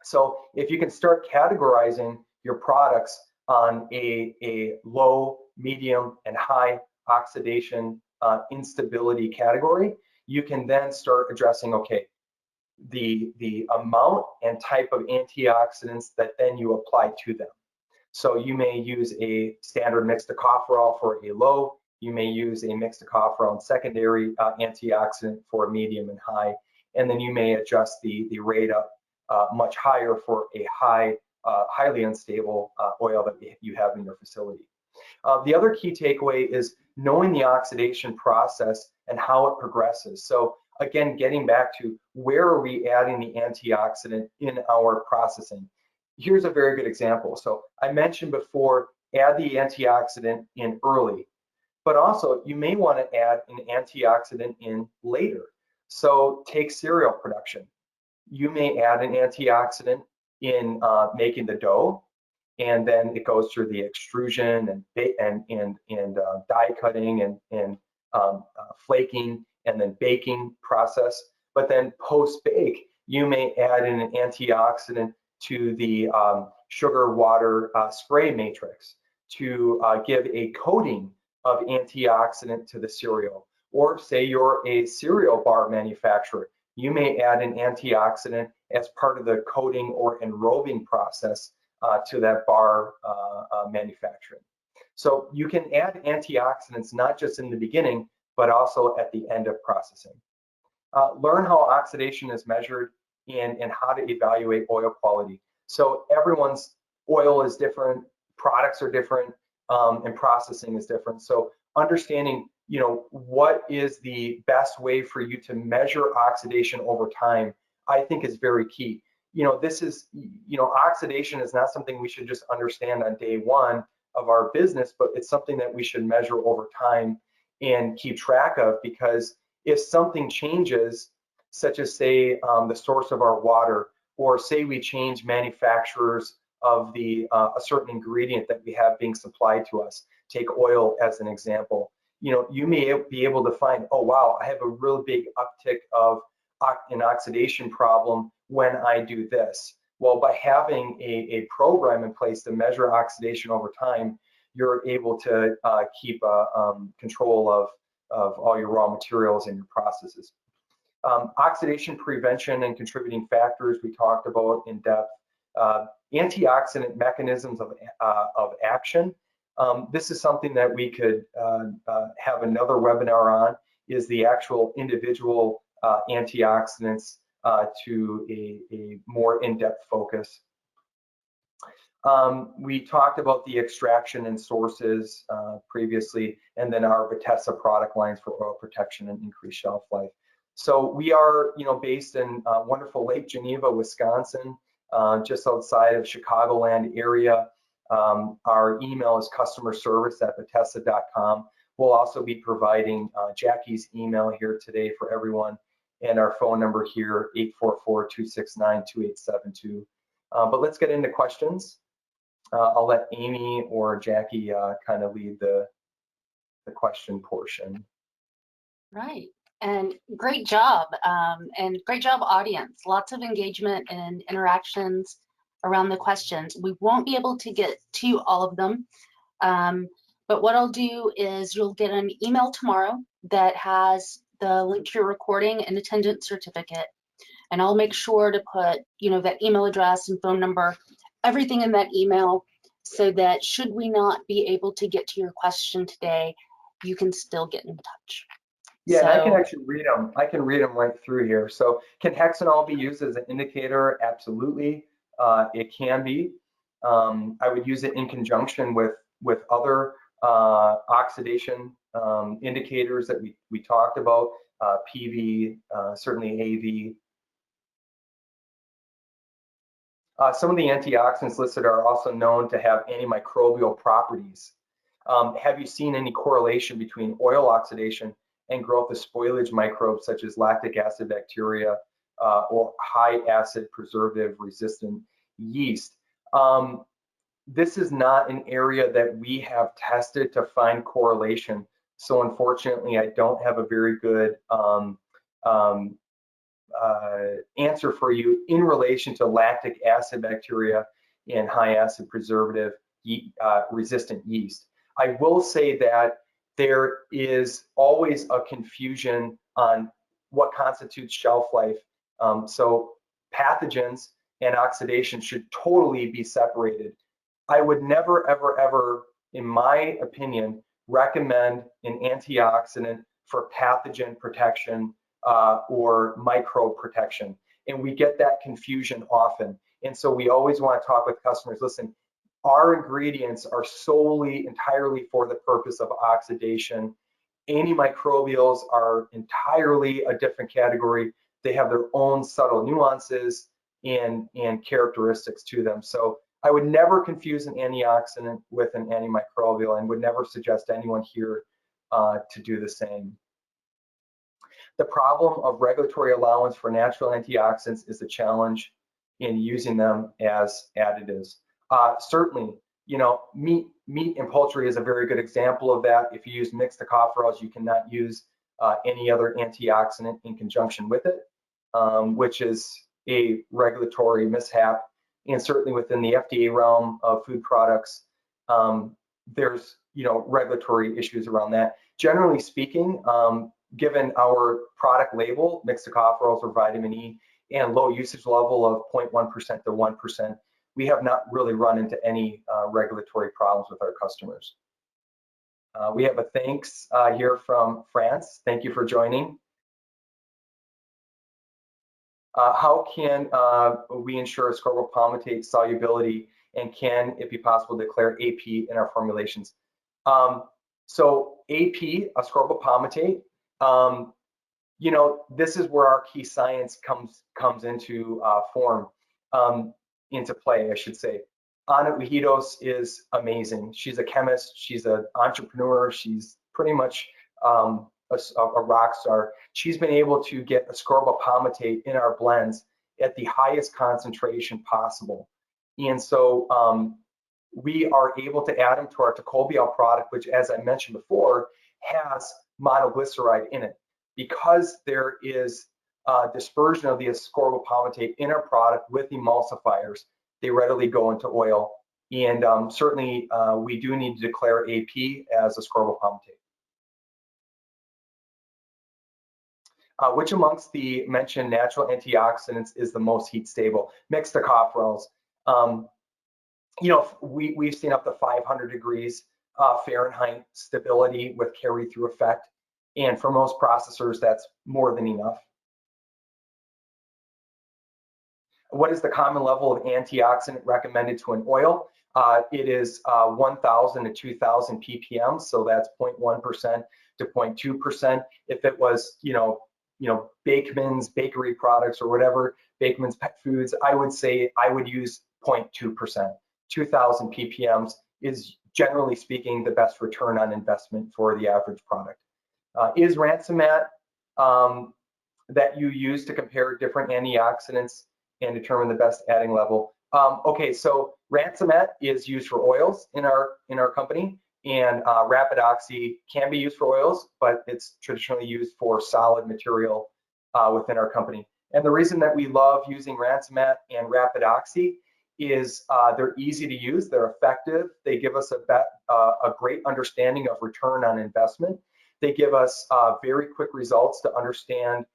So if you can start categorizing your products on a low, medium, and high oxidation instability category, you can then start addressing, okay, the amount and type of antioxidants that then you apply to them. So you may use a standard mixed tocopherol for a low, you may use a mixed tocopherol and secondary antioxidant for a medium and high, and then you may adjust the rate up much higher for a highly unstable oil that you have in your facility. The other key takeaway is knowing the oxidation process and how it progresses. So again, getting back to where are we adding the antioxidant in our processing? Here's a very good example. So I mentioned before, add the antioxidant in early, but also you may want to add an antioxidant in later. So take cereal production. You may add an antioxidant in making the dough, and then it goes through the extrusion and die cutting and flaking and then baking process. But then post bake, you may add in an antioxidant to the sugar water spray matrix to give a coating of antioxidant to the cereal. Or say you're a cereal bar manufacturer, you may add an antioxidant as part of the coating or enrobing process to that bar manufacturing. So you can add antioxidants not just in the beginning, but also at the end of processing. Learn how oxidation is measured and how to evaluate oil quality. So everyone's oil is different, products are different, and processing is different. So understanding, what is the best way for you to measure oxidation over time, I think is very key. This is, oxidation is not something we should just understand on day one of our business, but it's something that we should measure over time and keep track of, because if something changes, such as say the source of our water, or say we change manufacturers of a certain ingredient that we have being supplied to us, take oil as an example, you may be able to find, oh wow, I have a really big uptick of an oxidation problem when I do this. Well, by having a program in place to measure oxidation over time, you're able to keep control of all your raw materials and your processes. Oxidation prevention and contributing factors we talked about in depth. Antioxidant mechanisms of action. This is something that we could have another webinar on, is the actual individual antioxidants to a more in-depth focus. We talked about the extraction and sources previously, and then our BTSA product lines for oil protection and increased shelf life. So we are, based in wonderful Lake Geneva, Wisconsin, just outside of Chicagoland area. Our email is customerservice@betesa.com. We'll also be providing Jackie's email here today for everyone, and our phone number here, 844-269-2872. But let's get into questions. I'll let Amy or Jackie kind of lead the question portion. Right. And great job. And great job, audience. Lots of engagement and interactions around the questions. We won't be able to get to all of them. But what I'll do is you'll get an email tomorrow that has the link to your recording and attendance certificate. And I'll make sure to put, that email address and phone number, everything in that email, so that should we not be able to get to your question today, you can still get in touch. Yeah, so, and I can actually read them. I can read them right through here. So can hexanol be used as an indicator? Absolutely, it can be. I would use it in conjunction with other oxidation indicators that we talked about, PV, certainly AV. Some of the antioxidants listed are also known to have antimicrobial properties. Have you seen any correlation between oil oxidation and growth of spoilage microbes such as lactic acid bacteria or high acid preservative resistant yeast? This is not an area that we have tested to find correlation. So unfortunately, I don't have a very good answer for you in relation to lactic acid bacteria and high acid preservative resistant yeast. I will say that there is always a confusion on what constitutes shelf life. So pathogens and oxidation should totally be separated. I would never, ever, ever, in my opinion, recommend an antioxidant for pathogen protection or microbe protection. And we get that confusion often. And so we always want to talk with customers, listen, our ingredients are solely, entirely for the purpose of oxidation. Antimicrobials are entirely a different category. They have their own subtle nuances and characteristics to them. So I would never confuse an antioxidant with an antimicrobial and would never suggest anyone here to do the same. The problem of regulatory allowance for natural antioxidants is a challenge in using them as additives. Certainly, you know, meat and poultry is a very good example of that. If you use mixed tocopherols, you cannot use any other antioxidant in conjunction with it, which is a regulatory mishap. And certainly within the FDA realm of food products, there's, you know, regulatory issues around that. Generally speaking, given our product label, mixed tocopherols or vitamin E, and low usage level of 0.1% to 1%, we have not really run into any regulatory problems with our customers. We have a thanks here from France. Thank you for joining. How can we ensure ascorbyl palmitate solubility, and can it be possible to declare AP in our formulations? So AP, ascorbyl palmitate, you know, this is where our key science comes into into play, I should say. Ana Ujitos is amazing. She's a chemist. She's an entrepreneur. She's pretty much a rock star. She's been able to get ascorbyl palmitate in our blends at the highest concentration possible. And so we are able to add them to our Tocobal product, which, as I mentioned before, has monoglyceride in it. Because there is dispersion of the ascorbyl palmitate in our product with emulsifiers, they readily go into oil. And certainly we do need to declare AP as ascorbyl palmitate. Which amongst the mentioned natural antioxidants is the most heat stable? Mixed tocopherols. You know, we've seen up to 500 degrees Fahrenheit stability with carry-through effect. And for most processors, that's more than enough. What is the common level of antioxidant recommended to an oil? It is 1,000 to 2,000 ppm, so that's 0.1% to 0.2%. If it was, you know, Boeckman's bakery products or whatever, Boeckman's pet foods, I would say I would use 0.2%. 2,000 ppms is, generally speaking, the best return on investment for the average product. Is Ransomat that you use to compare different antioxidants and determine the best adding level? Okay, so Ransomat is used for oils in our company, and Rapid Oxy can be used for oils, but it's traditionally used for solid material within our company. And the reason that we love using Ransomat and Rapid Oxy is they're easy to use, they're effective, they give us a great understanding of return on investment. They give us very quick results to understand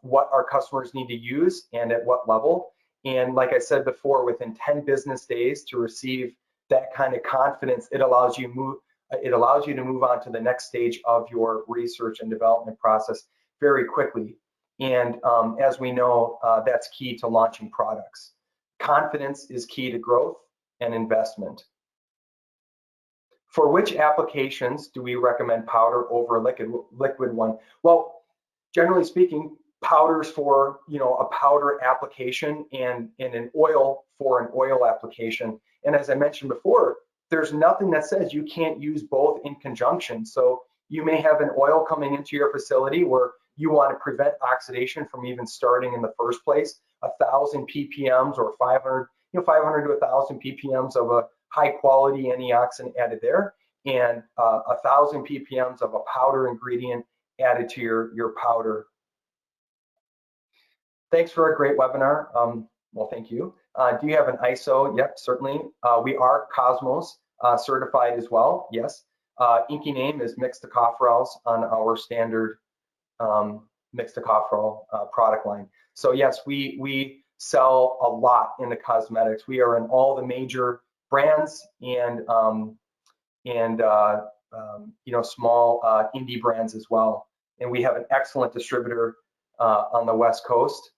what our customers need to use and at what level. And like I said before, within 10 business days to receive that kind of confidence, it allows you to move on to the next stage of your research and development process very quickly. And as we know, that's key to launching products. Confidence is key to growth and investment. For which applications do we recommend powder over a liquid one? Well, generally speaking, powders for, you know, a powder application and an oil for an oil application. And as I mentioned before, there's nothing that says you can't use both in conjunction. So you may have an oil coming into your facility where you want to prevent oxidation from even starting in the first place. 1,000 ppms or 500 to 1,000 ppms of a high quality antioxidant added there, and 1,000 ppms of a powder ingredient added to your powder. Thanks for a great webinar. Well, thank you. Do you have an ISO? Yep, certainly. We are Cosmos certified as well, yes. Inky name is mixed tocopherols on our standard mixed tocopherol product line. So yes, we sell a lot in the cosmetics. We are in all the major brands and you know, small indie brands as well. And we have an excellent distributor on the West Coast,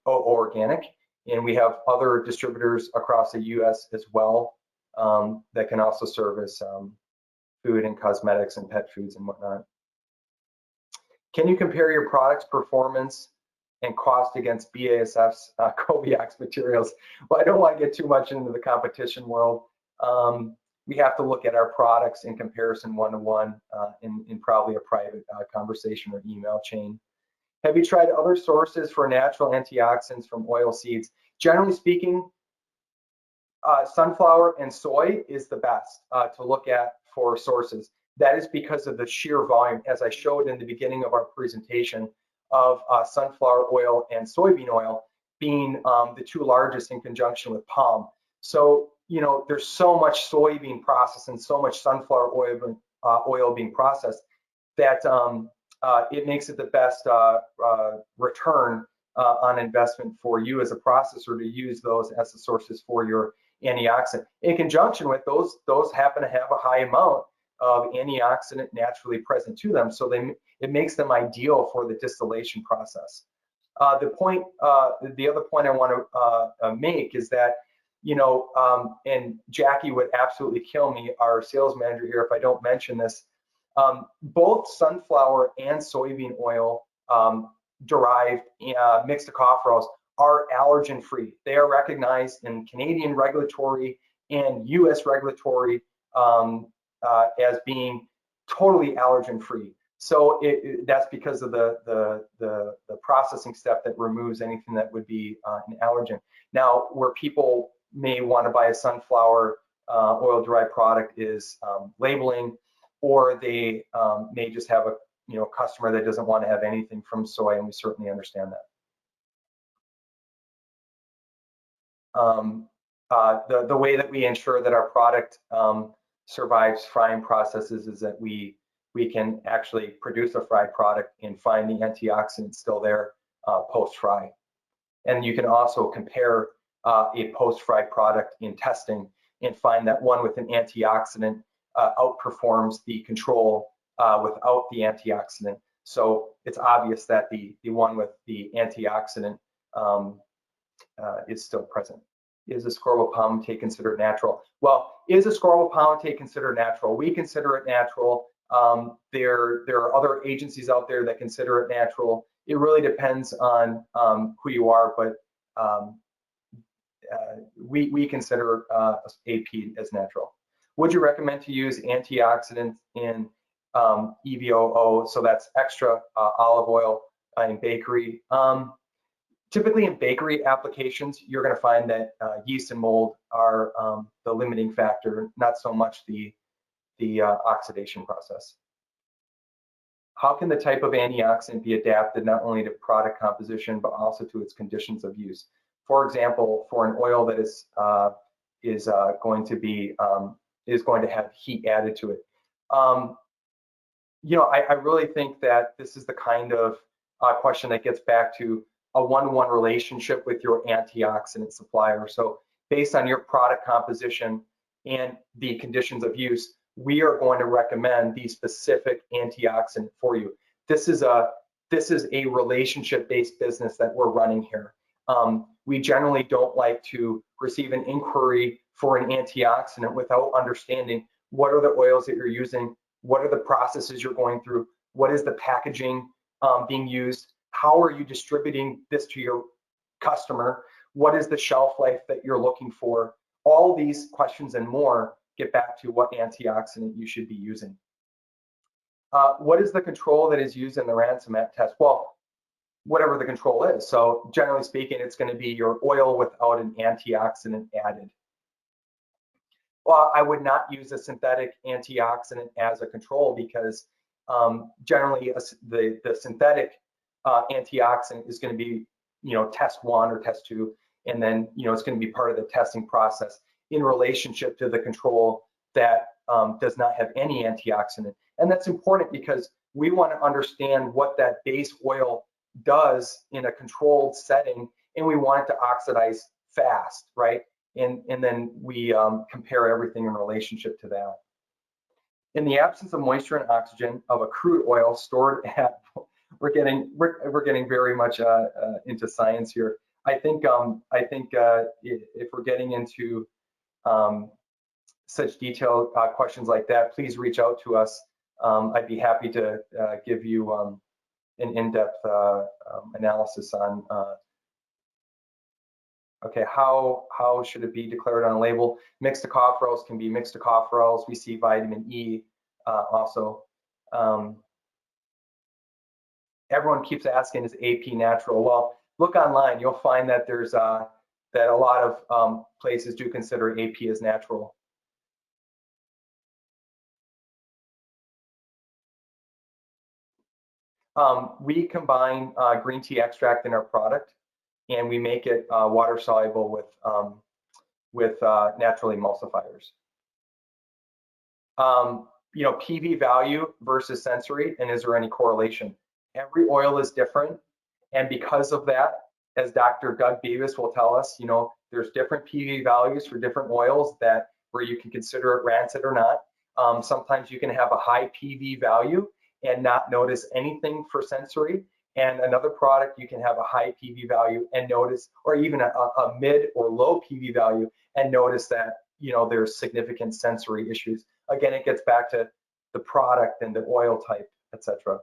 Organic, and we have other distributors across the US as well that can also service food and cosmetics and pet foods and whatnot. Can you compare your product's performance and cost against BASF's Coviax materials? Well, I don't want to get too much into the competition world. We have to look at our products in comparison one-to-one in probably a private conversation or email chain. Have you tried other sources for natural antioxidants from oil seeds? Generally speaking, sunflower and soy is the best to look at for sources. That is because of the sheer volume, as I showed in the beginning of our presentation, of sunflower oil and soybean oil being the two largest in conjunction with palm. So, you know, there's so much soy being processed and so much sunflower oil being processed that it makes it the best return on investment for you as a processor to use those as the sources for your antioxidant. In conjunction with those happen to have a high amount of antioxidant naturally present to them, so it makes them ideal for the distillation process. The other point I want to make is that, you know, and Jackie would absolutely kill me, our sales manager here, if I don't mention this. Both sunflower and soybean oil derived mixed tocopherols are allergen free. They are recognized in Canadian regulatory and US regulatory as being totally allergen free. So that's because of the processing step that removes anything that would be an allergen. Now, where people may want to buy a sunflower oil derived product is labeling, or they may just have a customer that doesn't want to have anything from soy, and we certainly understand that. The way that we ensure that our product survives frying processes is that we can actually produce a fried product and find the antioxidants still there post-fry. And you can also compare a post-fry product in testing and find that one with an antioxidant outperforms the control without the antioxidant. So it's obvious that the one with the antioxidant is still present. Is ascorbyl palmitate considered natural? Well, is ascorbyl palmitate considered natural? We consider it natural. There are other agencies out there that consider it natural. It really depends on who you are, but we consider AP as natural. Would you recommend to use antioxidants in EVOO? So that's extra olive oil in bakery. Typically in bakery applications, you're going to find that yeast and mold are the limiting factor, not so much the oxidation process. How can the type of antioxidant be adapted not only to product composition but also to its conditions of use? For example, for an oil that is going to have heat added to it. You know, I really think that this is the kind of question that gets back to a one-to-one relationship with your antioxidant supplier. So based on your product composition and the conditions of use, we are going to recommend the specific antioxidant for you. This is a relationship-based business that we're running here. We generally don't like to receive an inquiry for an antioxidant without understanding what are the oils that you're using, what are the processes you're going through, what is the packaging being used, how are you distributing this to your customer, what is the shelf life that you're looking for. All these questions and more get back to what antioxidant you should be using. What is the control that is used in the ransom test? Well, whatever the control is. So generally speaking, it's going to be your oil without an antioxidant added. Well, I would not use a synthetic antioxidant as a control because generally the synthetic antioxidant is going to be, test 1 or test 2, and then, it's going to be part of the testing process in relationship to the control that does not have any antioxidant. And that's important because we want to understand what that base oil does in a controlled setting, and we want it to oxidize fast, right? And then we compare everything in relationship to that. In the absence of moisture and oxygen of a crude oil stored at, we're getting very much into science here. I think if we're getting into such detailed questions like that, please reach out to us. I'd be happy to give you an in-depth analysis on okay, how should it be declared on a label? Mixed tocopherols can be mixed tocopherols. We see vitamin E also. Everyone keeps asking, is AP natural? Well, look online. You'll find that there's that a lot of places do consider AP as natural. We combine green tea extract in our product, and we make it water soluble with natural emulsifiers. You know, PV value versus sensory, and is there any correlation? Every oil is different, and because of that, as Dr. Doug Beavis will tell us, you know, there's different PV values for different oils that where you can consider it rancid or not. Sometimes you can have a high PV value and not notice anything for sensory, and another product you can have a high PV value and notice, or even a mid or low PV value and notice that, you know, there's significant sensory issues. Again, it gets back to the product and the oil type, etc.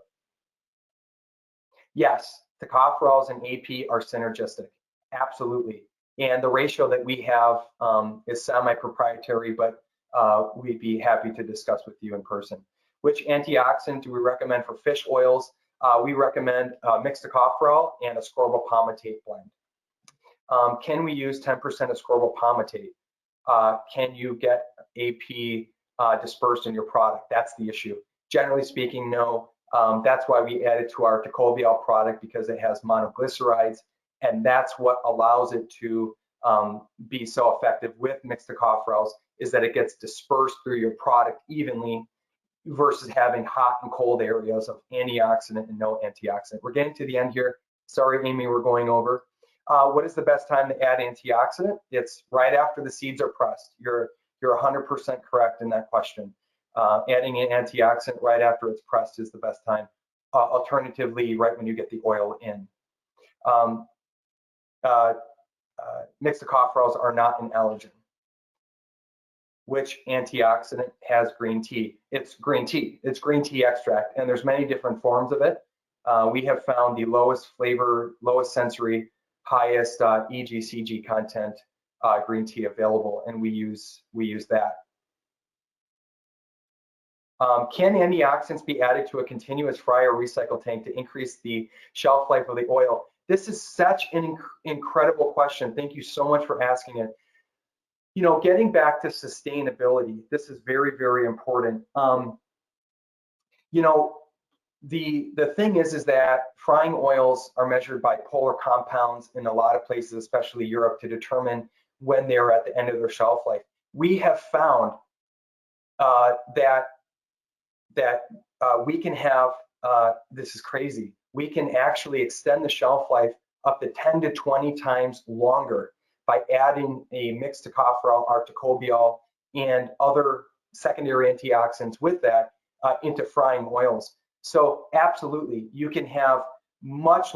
Yes, tocopherols and AP are synergistic, absolutely. And the ratio that we have is semi-proprietary, but we'd be happy to discuss with you in person. Which antioxidant do we recommend for fish oils? We recommend mixed tocopherol and ascorbyl palmitate blend. Can we use 10% ascorbyl palmitate? Can you get AP dispersed in your product? That's the issue. Generally speaking, no. That's why we added to our tocopherol product, because it has monoglycerides, and that's what allows it to be so effective with mixed tocopherols, is that it gets dispersed through your product evenly versus having hot and cold areas of antioxidant and no antioxidant. We're getting to the end here. Sorry, Amy, we're going over. What is the best time to add antioxidant? It's right after the seeds are pressed. You're 100% correct in that question. Adding an antioxidant right after it's pressed is the best time. Alternatively, right when you get the oil in. Mixed tocopherols are not an allergen. Which antioxidant has green tea? It's green tea. It's green tea extract, and there's many different forms of it. We have found the lowest flavor, lowest sensory, highest EG/CG content green tea available, and we use that. Can antioxidants be added to a continuous fry or recycle tank to increase the shelf life of the oil? This is such an incredible question. Thank you so much for asking it. You know, getting back to sustainability, this is very, very important. You know, the thing is that frying oils are measured by polar compounds in a lot of places, especially Europe, to determine when they're at the end of their shelf life. We have found that we can have, this is crazy, we can actually extend the shelf life up to 10 to 20 times longer by adding a mixed tocopherol, tocopherol, and other secondary antioxidants with that into frying oils. So absolutely, you can have much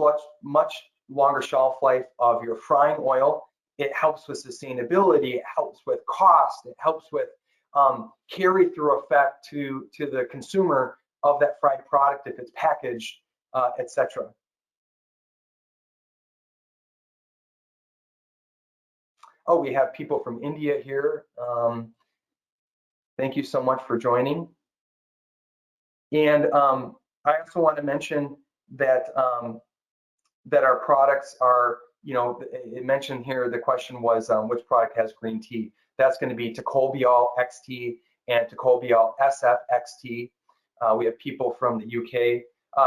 longer shelf life of your frying oil. It helps with sustainability, it helps with cost, it helps with carry through effect to the consumer of that fried product if it's packaged, etc. Oh, we have people from India here. Thank you so much for joining. And I also want to mention that that our products are, you know, it mentioned here, the question was which product has green tea? That's going to be tocopherol XT and tocopherol SF XT. We have people from the UK.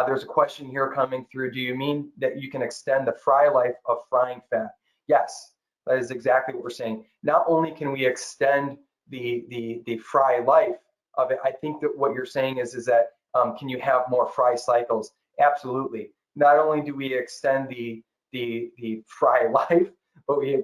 There's a question here coming through. Do you mean that you can extend the fry life of frying fat? Yes, that is exactly what we're saying. Not only can we extend the fry life of it, I think that what you're saying is that can you have more fry cycles? Absolutely. Not only do we extend the fry life, but we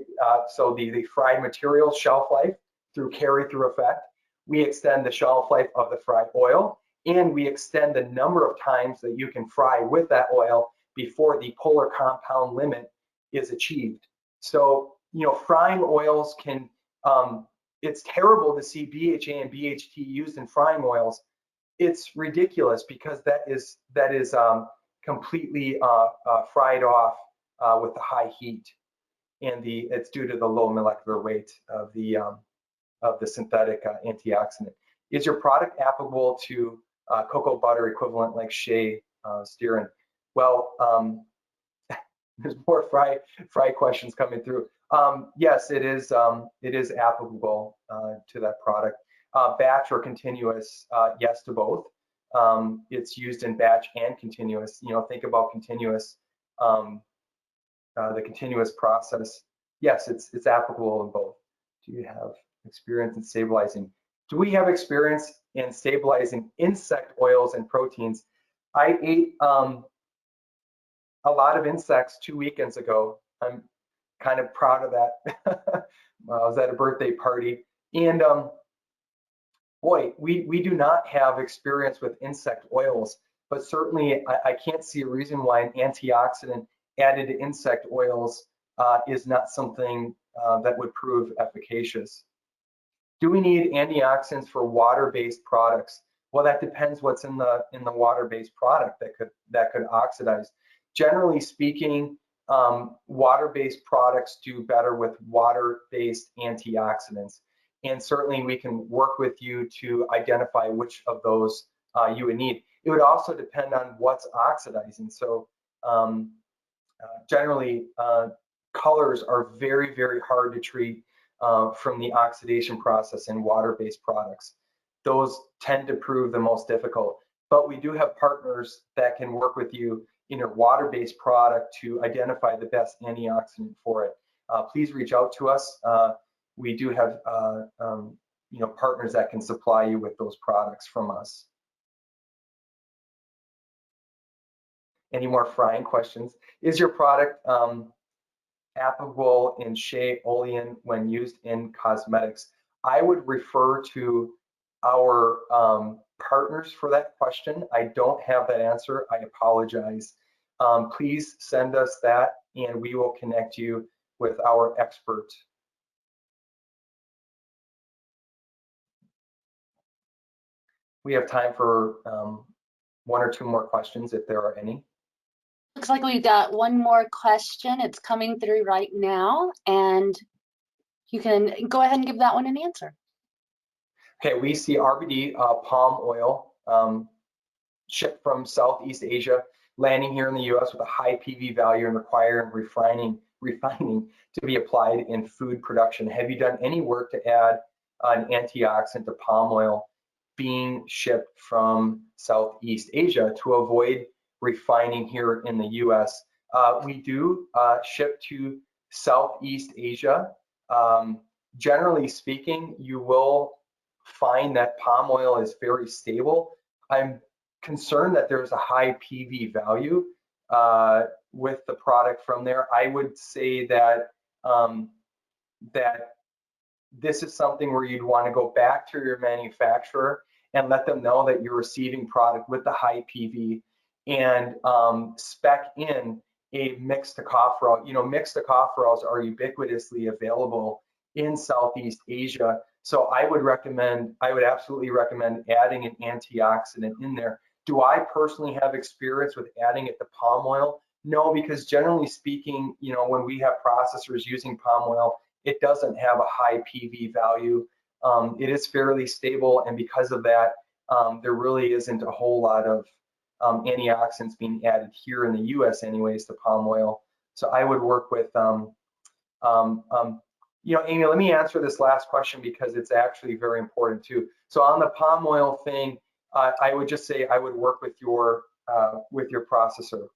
so the fried material shelf life through carry through effect, we extend the shelf life of the fried oil, and we extend the number of times that you can fry with that oil before the polar compound limit is achieved. So, you know, frying oils can, it's terrible to see BHA and BHT used in frying oils. It's ridiculous because that is completely fried off with the high heat, and it's due to the low molecular weight of the synthetic antioxidant. Is your product applicable to cocoa butter equivalent like shea, stearin? Well, there's more fry questions coming through. Yes, it is applicable to that product. Batch or continuous, yes to both. It's used in batch and continuous. You know, think about continuous, the continuous process. Yes, it's applicable in both. Do you have experience in stabilizing? Do we have experience in stabilizing insect oils and proteins? I ate a lot of insects 2 weekends ago. I'm kind of proud of that. I was at a birthday party, and boy, we do not have experience with insect oils, but certainly I can't see a reason why an antioxidant added to insect oils is not something that would prove efficacious. Do we need antioxidants for water-based products? Well, that depends what's in the water-based product that could oxidize. Generally speaking, water-based products do better with water-based antioxidants. And certainly we can work with you to identify which of those you would need. It would also depend on what's oxidizing. So generally, colors are very, very hard to treat from the oxidation process in water-based products. Those tend to prove the most difficult. But we do have partners that can work with you in a water-based product to identify the best antioxidant for it. Please reach out to us. We do have partners that can supply you with those products from us. Any more frying questions? Is your product applicable in shea olein when used in cosmetics? I would refer to our partners for that question. I don't have that answer. I apologize. Please send us that and we will connect you with our expert. We have time for 1 or 2 more questions if there are any. Looks like we've got one more question. It's coming through right now, and you can go ahead and give that one an answer. Okay, we see RBD palm oil shipped from Southeast Asia, landing here in the US with a high PV value and requiring refining to be applied in food production. Have you done any work to add an antioxidant to palm oil being shipped from Southeast Asia to avoid refining here in the US? We do ship to Southeast Asia. Generally speaking, you will find that palm oil is very stable. I'm concerned that there's a high PV value with the product from there. I would say that that this is something where you'd want to go back to your manufacturer and let them know that you're receiving product with the high PV and spec in a mixed tocopherol. You know, mixed tocopherols are ubiquitously available in Southeast Asia. So I would absolutely recommend adding an antioxidant in there. Do I personally have experience with adding it to palm oil? No, because generally speaking, you know, when we have processors using palm oil, it doesn't have a high PV value. It is fairly stable, and because of that, there really isn't a whole lot of antioxidants being added here in the US anyways to palm oil. So I would work with, you know, Amy, let me answer this last question because it's actually very important too. So on the palm oil thing, I would just say I would work with your processor.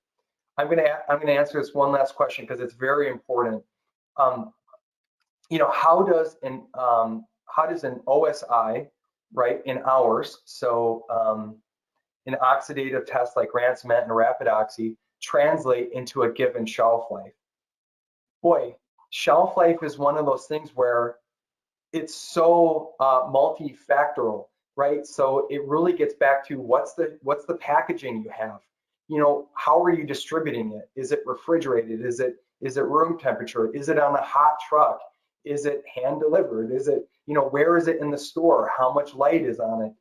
I'm gonna answer this one last question because it's very important. You know, how does an OSI, right, in ours, so an oxidative test like rancement and rapid oxy, translate into a given shelf life? Boy, shelf life is one of those things where it's so multifactorial, right? So it really gets back to what's the packaging you have. You know, how are you distributing it? Is it refrigerated? Is it room temperature? Is it on a hot truck? Is it hand delivered? Is it, you know, where is it in the store? How much light is on it?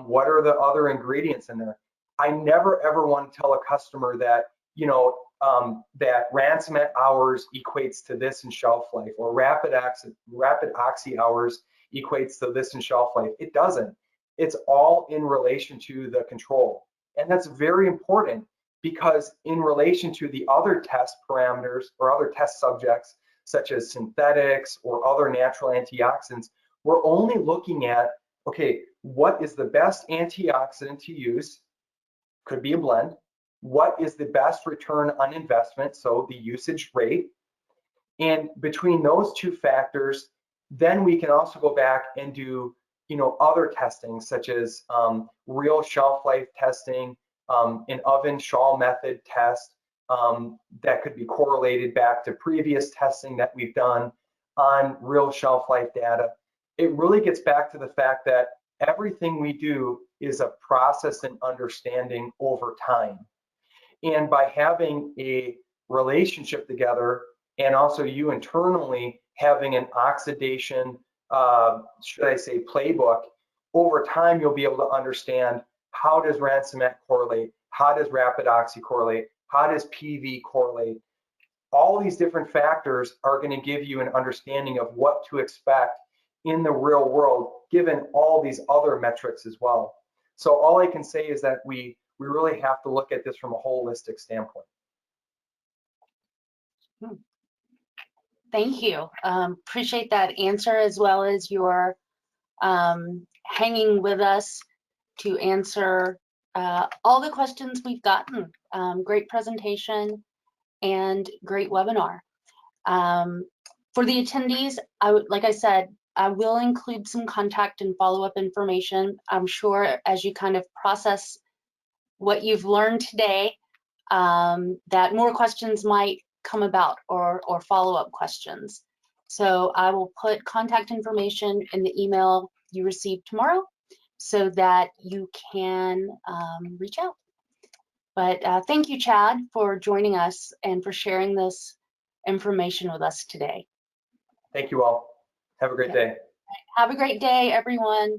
What are the other ingredients in there? I never ever want to tell a customer that, that ransomet hours equates to this in shelf life, or rapid oxy hours equates to this in shelf life. It doesn't. It's all in relation to the control. And that's very important, because in relation to the other test parameters or other test subjects, such as synthetics or other natural antioxidants, we're only looking at, okay, what is the best antioxidant to use? Could be a blend. What is the best return on investment? So the usage rate. And between those two factors, then we can also go back and do, other testing, such as real shelf life testing, an oven Shaw method test that could be correlated back to previous testing that we've done on real shelf life data. It really gets back to the fact that everything we do is a process and understanding over time. And by having a relationship together, and also you internally having an oxidation, should I say, playbook, over time you'll be able to understand, how does ransomet correlate? How does rapid oxy correlate? How does PV correlate? All these different factors are going to give you an understanding of what to expect in the real world, given all these other metrics as well. So all I can say is that we really have to look at this from a holistic standpoint. Thank you. Appreciate that answer, as well as your hanging with us to answer all the questions we've gotten. Great presentation and great webinar. For the attendees, like I said, I will include some contact and follow-up information. I'm sure as you kind of process what you've learned today, that more questions might come about, or follow-up questions. So I will put contact information in the email you receive tomorrow, so that you can reach out. But thank you, Chad, for joining us and for sharing this information with us today. Thank you all. Have a great day. Have a great day, everyone.